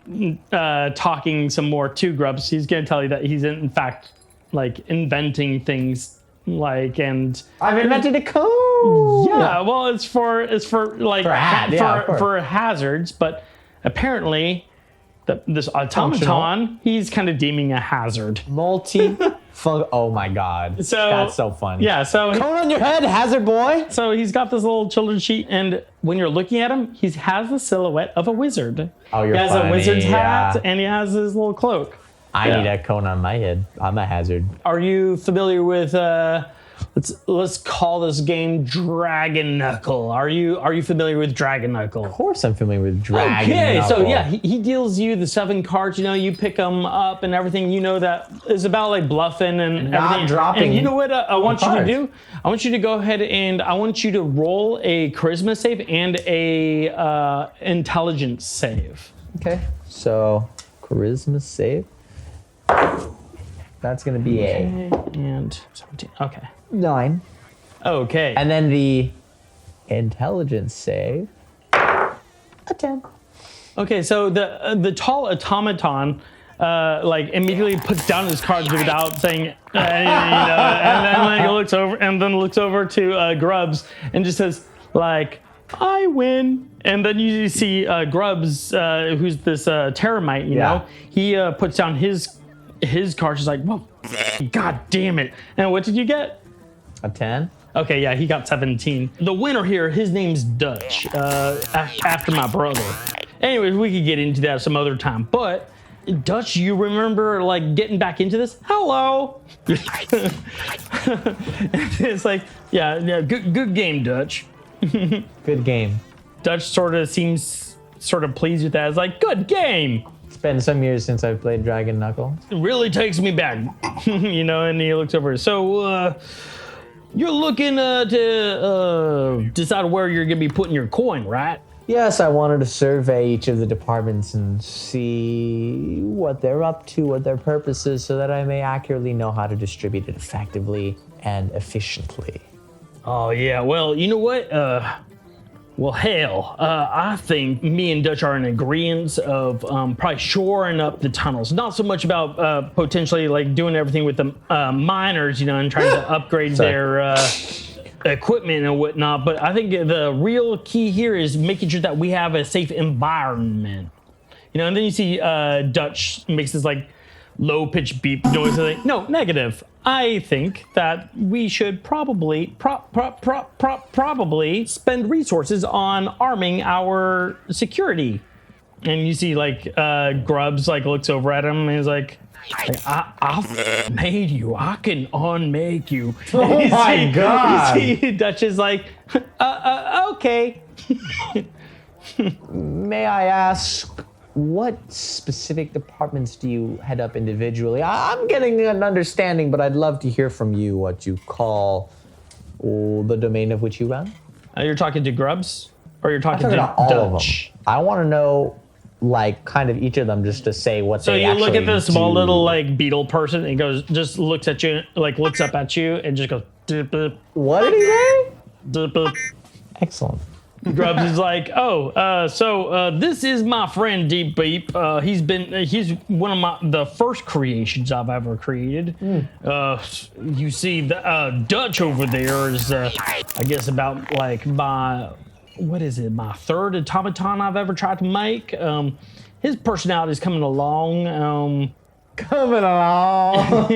talking some more to Grubs, he's going to tell you that he's in fact like inventing things like and I've invented a cone. yeah, well it's for like For a hat, yeah, of course. for hazards, but apparently this automaton he's kind of deeming a hazard. Oh my god. So that's so funny. Yeah, so Cone on your head, hazard boy. so he's got this little children's sheet, and when you're looking at him, he has the silhouette of a wizard. Oh, you're He has funny, a wizard's hat, yeah. and he has his little cloak. I need a cone on my head. I'm a hazard. Are you familiar with let's call this game Dragon Knuckle? Are you familiar with Dragon Knuckle? Of course I'm familiar with Dragon Okay, Knuckle. so yeah, he deals you the 7 cards. You pick them up and everything. That is about like bluffing and Not everything. dropping And you know what I want you to cards. do? I want you to go ahead and I want you to roll a charisma save and a intelligence save. Okay, so charisma save. That's gonna be a And 17. Okay. 9. Okay. And then the intelligence save. A 10. Okay, so the tall automaton like immediately puts down his cards without saying anything, and then like looks over to Grubs and just says like, "I win." And then you see Grubs, who's this Terramite, Yeah. he puts down his cards. He's like, "Well, god damn it!" And what did you get? A 10. Okay, yeah, he got 17. The winner here, his name's Dutch, after my brother. Anyways, we could get into that some other time. But Dutch, you remember like getting back into this? Hello. It's like, yeah, good game, Dutch. Good game. Dutch sort of seems sort of pleased with that. It's like, good game. It's been some years since I've played Dragon Knuckle. It really takes me back, and he looks over. So, you're looking to decide where you're going to be putting your coin, right? Yes, I wanted to survey each of the departments and see what they're up to, what their purpose is, so that I may accurately know how to distribute it effectively and efficiently. Oh, yeah. Well, you know what? Well, hell, I think me and Dutch are in agreement of probably shoring up the tunnels. Not so much about potentially like doing everything with the miners, and trying to upgrade their equipment and whatnot. But I think the real key here is making sure that we have a safe environment. And then you see Dutch makes this like low-pitched beep noise. Like, no, negative. I think that we should probably spend resources on arming our security. And you see like Grubs like looks over at him and is like, I've made you. I can unmake you. Oh my God. You see Dutch is like, okay. May I ask, what specific departments do you head up individually? I'm getting an understanding, but I'd love to hear from you what you call the domain of which you run. You're talking to Grubs? Or you're talking I'm talking to about all of Dutch? them. I want to know, like, kind of each of them just to say what So they you actually look at this small do. little like beetle person and goes, just looks at you, like looks up at you and just goes, dip, dip, What did he say? dip, dip. Excellent. Grubs is like, so this is my friend Deep Beep. He's one of the first creations I've ever created. You see, the Dutch over there is, I guess, about like my third automaton I've ever tried to make. His personality is coming along. Coming along.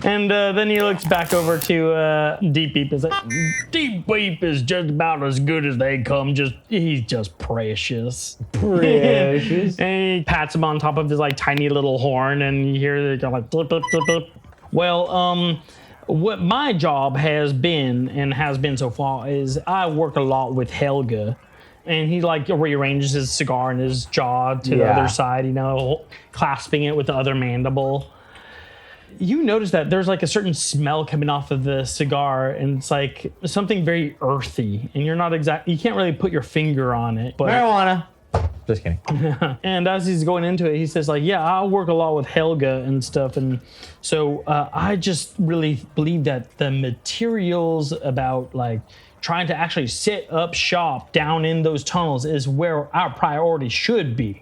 And then he looks back over to Deep Beep. Is like, Deep Beep is just about as good as they come. He's just precious. Precious. And he pats him on top of his like tiny little horn, and you hear it go like blip, blip, blip, blip. Well, what my job has been so far is I work a lot with Helga. And he like rearranges his cigar in his jaw to the other side, clasping it with the other mandible. You notice that there's like a certain smell coming off of the cigar, and it's like something very earthy. And you can't really put your finger on it. But Marijuana. Just kidding. and as he's going into it, he says like, yeah, I work a lot with Helga and stuff. And so I just really believe that the materials about like trying to actually set up shop down in those tunnels is where our priority should be.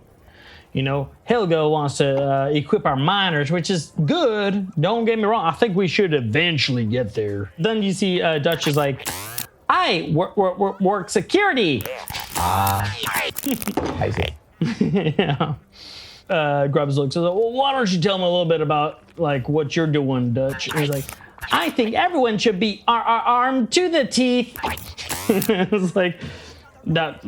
Helga wants to equip our miners, which is good. Don't get me wrong. I think we should eventually get there. Then you see Dutch is like, I work security. I see. Yeah. Grubs looks like, well, why don't you tell me a little bit about like what you're doing, Dutch? And he's like, I think everyone should be armed to the teeth. It's like that.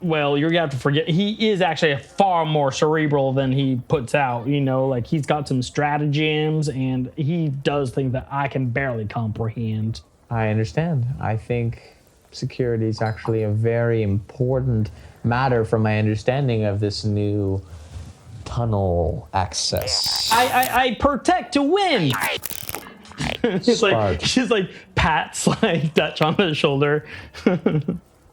Well, you're gonna have to forget. He is actually far more cerebral than he puts out. Like he's got some stratagems, and he does things that I can barely comprehend. I understand. I think security is actually a very important matter from my understanding of this new tunnel access. I protect to win. She's like pats like Dutch on the shoulder.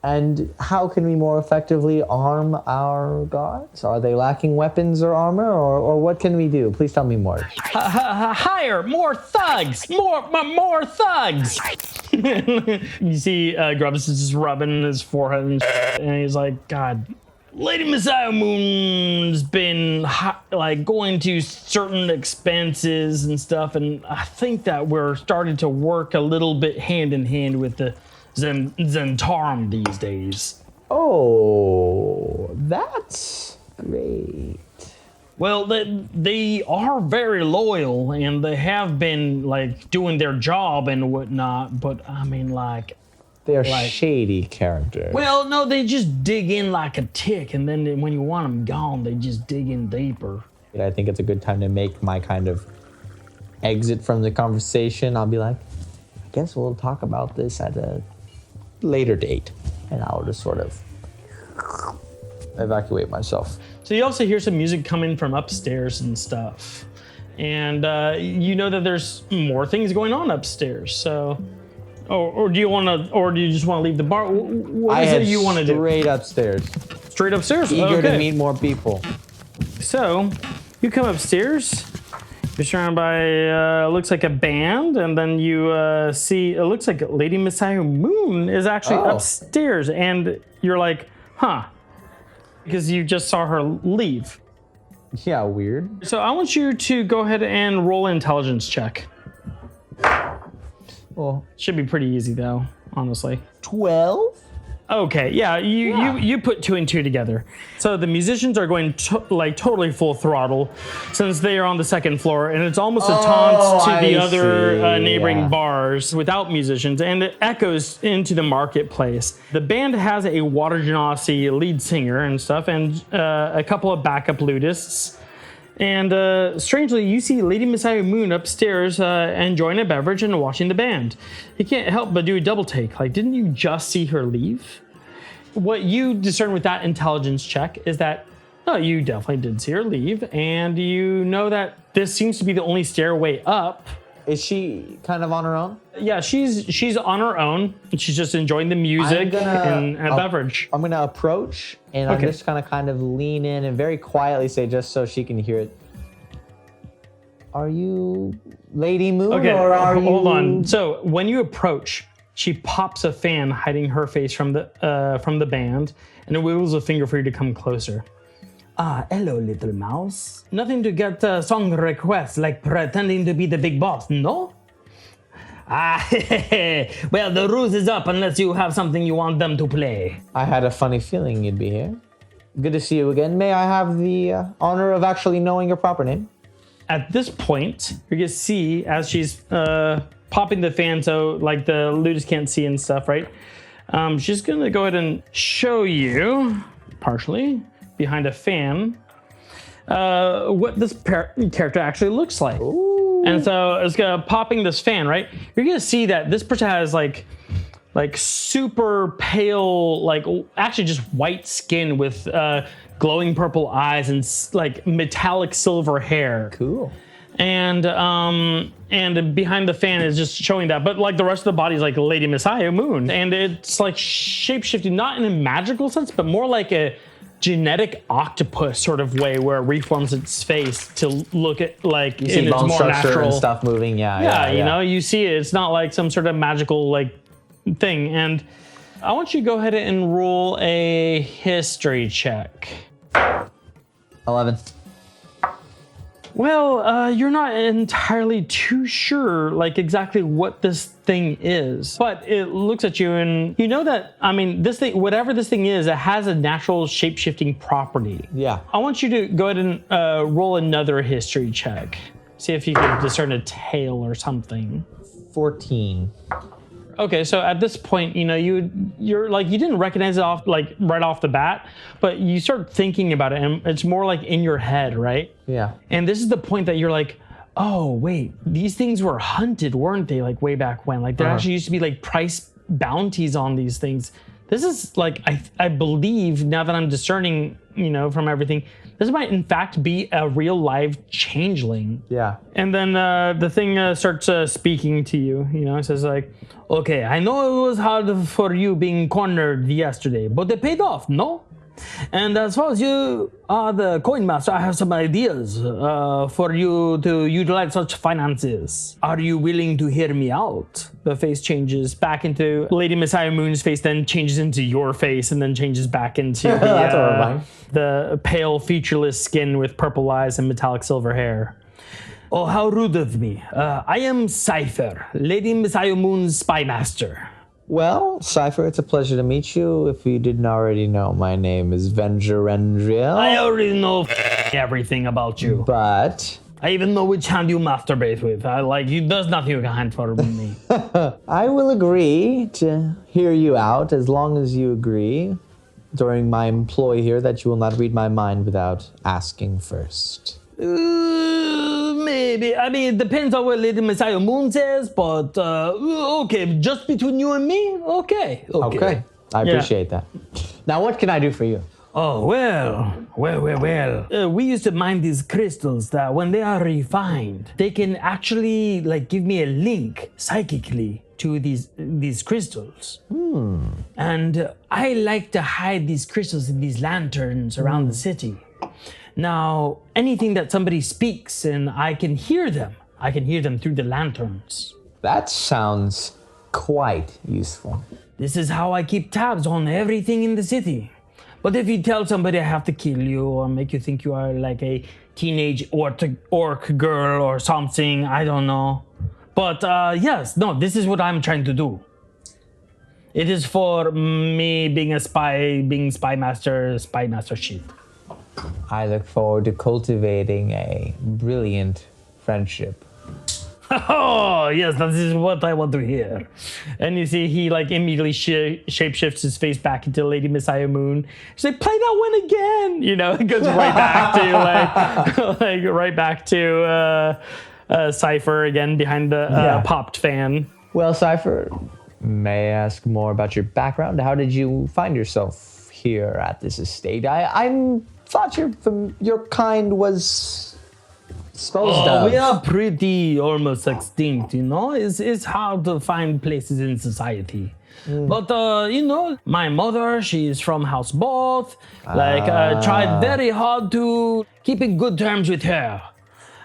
And how can we more effectively arm our guards? Are they lacking weapons or armor, or what can we do? Please tell me more. Hire more thugs, more thugs. You see, Grubbs is just rubbing his forehead, and he's like, God. Lady Messiah Moon's been like going to certain expenses and stuff, and I think that we're starting to work a little bit hand in hand with the Zentarum these days. Oh, that's great. Well, they are very loyal, and they have been like doing their job and whatnot, but I mean like. They're shady characters. Well, no, they just dig in like a tick, and then when you want them gone, they just dig in deeper. I think it's a good time to make my kind of exit from the conversation. I'll be like, I guess we'll talk about this at a later date. And I'll just sort of evacuate myself. So you also hear some music coming from upstairs and stuff. And you know that there's more things going on upstairs, so... Or do you just want to leave the bar? What is it you want to do? Straight upstairs. Straight upstairs? Eager to meet more people. So, you come upstairs. You're surrounded by, looks like a band, and then you see, it looks like Lady Messiah Moon is actually upstairs, and you're like, huh, because you just saw her leave. Yeah, weird. So I want you to go ahead and roll an intelligence check. Well, should be pretty easy though, honestly. 12? Okay, yeah, you put two and two together. So the musicians are going totally full throttle since they are on the second floor, and it's almost a taunt to the other neighboring bars without musicians, and it echoes into the marketplace. The band has a Water Genasi lead singer and stuff, and a couple of backup lutists. And strangely, you see Lady Messiah Moon upstairs enjoying a beverage and watching the band. You can't help but do a double take. Like, didn't you just see her leave? What you discern with that intelligence check is that, no, you definitely did see her leave. And you know that this seems to be the only stairway up. Is she kind of on her own? Yeah, she's on her own. And she's just enjoying the music and a beverage. I'm gonna approach and I'm just gonna kind of lean in and very quietly say, just so she can hear it. Are you Lady Moon or are you? Hold on. So when you approach, she pops a fan hiding her face from the band, and it wiggles a finger for you to come closer. Ah, hello, little mouse. Nothing to get song requests like pretending to be the big boss, no? Ah, well, the ruse is up unless you have something you want them to play. I had a funny feeling you'd be here. Good to see you again. May I have the honor of actually knowing your proper name? At this point, you're gonna see as she's popping the fan so like the ludus can't see and stuff, right? She's gonna go ahead and show you, partially, behind a fan, what this character actually looks like. Ooh. And so it's popping this fan, right? You're gonna see that this person has like super pale, like actually just white skin with glowing purple eyes and like metallic silver hair. Cool. And behind the fan is just showing that, but like the rest of the body is like Lady Messiah Moon, and it's like shape-shifting, not in a magical sense, but more like a genetic octopus sort of way where it reforms its face to look at like you see in its bone more structure natural and stuff moving. Yeah, you know, you see it. It's not like some sort of magical like thing. And I want you to go ahead and roll a history check. 11. Well, you're not entirely too sure, like exactly what this thing is, but it looks at you and you know that, I mean, this thing, whatever this thing is, it has a natural shape-shifting property. Yeah. I want you to go ahead and roll another history check. See if you can discern a tale or something. 14. Okay, so at this point, you know, you're like, you didn't recognize it off like right off the bat, but you start thinking about it and it's more like in your head, right? Yeah. And this is the point that you're like, oh wait, these things were hunted, weren't they? Like way back when, like there actually used to be like price bounties on these things. This is like, I believe now that I'm discerning, you know, from everything, this might in fact be a real live changeling. Yeah. And then the thing starts speaking to you, you know, it says like, okay, I know it was hard for you being cornered yesterday, but it paid off, no? And as far as you are the coin master, I have some ideas for you to utilize such finances. Are you willing to hear me out? The face changes back into Lady Messiah Moon's face, then changes into your face, and then changes back into the pale, featureless skin with purple eyes and metallic silver hair. Oh, how rude of me. I am Cypher, Lady Messiah Moon's spy master. Well, Cypher, it's a pleasure to meet you. If you didn't already know, my name is Venger Rendriel. I already know everything about you. But I even know which hand you masturbate with. I like you. There's nothing you can hide from me. I will agree to hear you out as long as you agree during my employ here that you will not read my mind without asking first. Maybe. I mean, it depends on what Lady Messiah Moon says, but okay, just between you and me? Okay. Okay. I appreciate that. Now, what can I do for you? Oh, well. We used to mine these crystals that when they are refined, they can actually like give me a link psychically to these crystals. And I like to hide these crystals in these lanterns around the city. Now, anything that somebody speaks and I can hear them through the lanterns. That sounds quite useful. This is how I keep tabs on everything in the city. But if you tell somebody I have to kill you or make you think you are like a teenage orc girl or something, I don't know. But yes, no, this is what I'm trying to do. It is for me being a spy, being spy master shit. I look forward to cultivating a brilliant friendship. Oh, yes, that is what I want to hear. And you see he like immediately shapeshifts his face back into Lady Messiah Moon. She's like, play that one again. You know, it goes right back to like right back to Cypher again behind the popped fan. Well, Cypher, may I ask more about your background? How did you find yourself here at this estate? I thought your kind was Disposed Oh, of. we are pretty almost extinct, you know? It's hard to find places in society. But, you know, my mother, she's from House Both. Tried very hard to keep in good terms with her.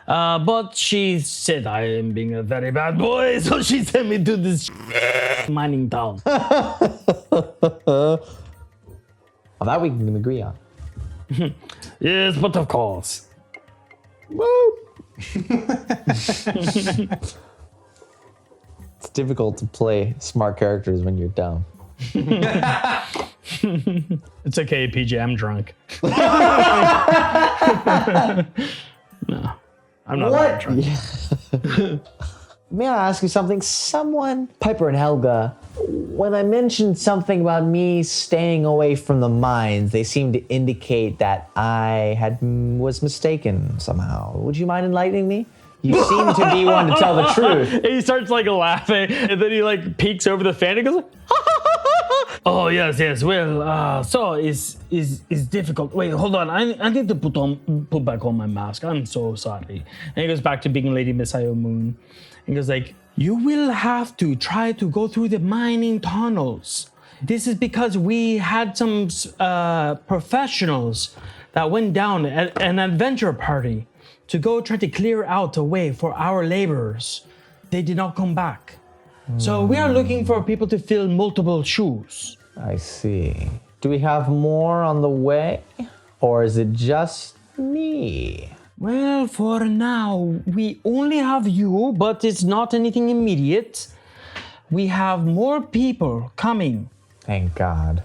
But she said I am being a very bad boy, so she sent me to this mining town. Well, that we can agree on. Yes, but of course. It's difficult to play smart characters when you're dumb. It's okay, PJ, I'm drunk. No, I'm not that drunk. May I ask you something? Piper and Helga, when I mentioned something about me staying away from the mines, they seemed to indicate that I was mistaken somehow. Would you mind enlightening me? You seem to be one to tell the truth. And he starts like laughing, and then he like peeks over the fan and goes, "Oh yes. Well, so it's difficult. Wait, hold on. I need to put back on my mask. I'm so sorry." And he goes back to being Lady Misayo Moon, and goes like, "You will have to try to go through the mining tunnels. This is because we had some professionals that went down at an adventure party to go try to clear out a way for our laborers. They did not come back. So we are looking for people to fill multiple shoes." I see. Do we have more on the way? Or is it just me? Well, for now, we only have you, but it's not anything immediate. We have more people coming. Thank God.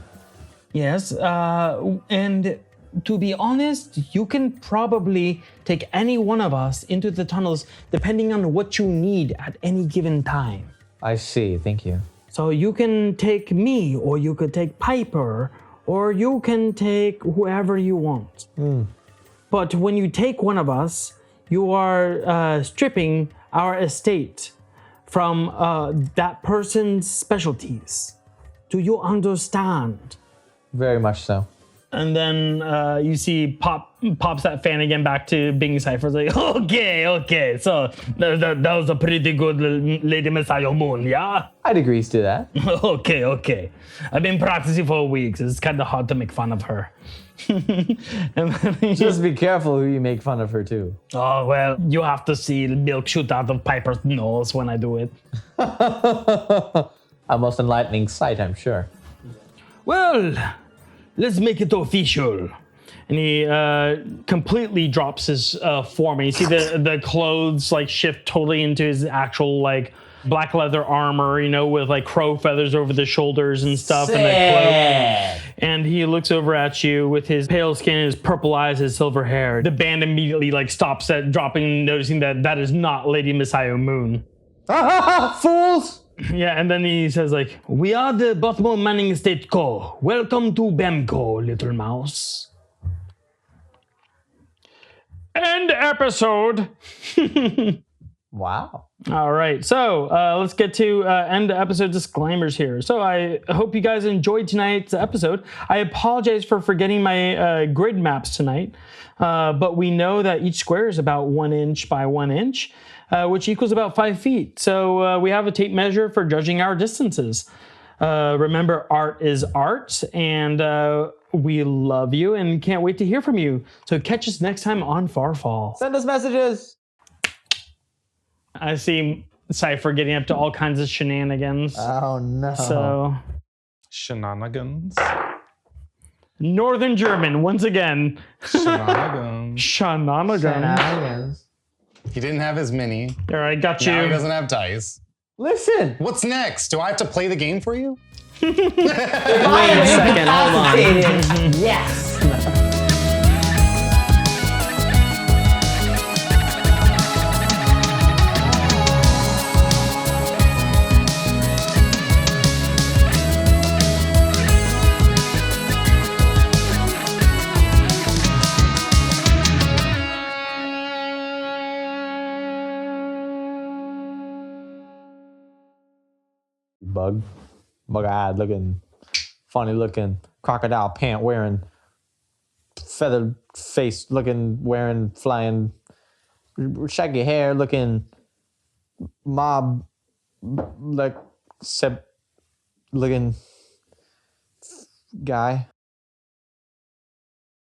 Yes, and to be honest, you can probably take any one of us into the tunnels depending on what you need at any given time. I see. Thank you. So you can take me, or you could take Piper, or you can take whoever you want. But when you take one of us, you are stripping our estate from that person's specialties. Do you understand? Very much so. And then you see pops that fan again back to being Cypher. It's like, okay. So that was a pretty good Lady Messiah Moon, yeah? I'd agree to that. Okay. I've been practicing for weeks. It's kind of hard to make fun of her. And then Just be careful who you make fun of her too. oh, well, you have to see the milk shoot out of Piper's nose when I do it. A most enlightening sight, I'm sure. Well, let's make it official. And he completely drops his form. And you see the clothes like shift totally into his actual like black leather armor, you know, with like crow feathers over the shoulders and stuff. And the cloak. And he looks over at you with his pale skin, his purple eyes, his silver hair. The band immediately like stops at dropping, noticing that is not Lady Misayo Moon. Fools! Yeah, and then he says like, "We are the Baltimore Mining Estate Co. Welcome to Bemco, little mouse." End episode. Wow. All right, so let's get to end episode disclaimers here. So I hope you guys enjoyed tonight's episode. I apologize for forgetting my grid maps tonight, but we know that each square is about 1 inch by 1 inch, which equals about 5 feet. So we have a tape measure for judging our distances. Remember, art is art, and we love you and can't wait to hear from you. So catch us next time on Farfall. Send us messages. I see Cypher getting up to all kinds of shenanigans. Oh no. So, Shenanigans. Northern German, once again. Shenanigans. Shenanigans. He didn't have his mini. All right, got you. Now he doesn't have dice. Listen. What's next? Do I have to play the game for you? Wait a second, hold on. Yes. Bug-eyed looking, funny looking, crocodile pant wearing, feathered face looking, wearing, flying shaggy hair looking mob like looking guy.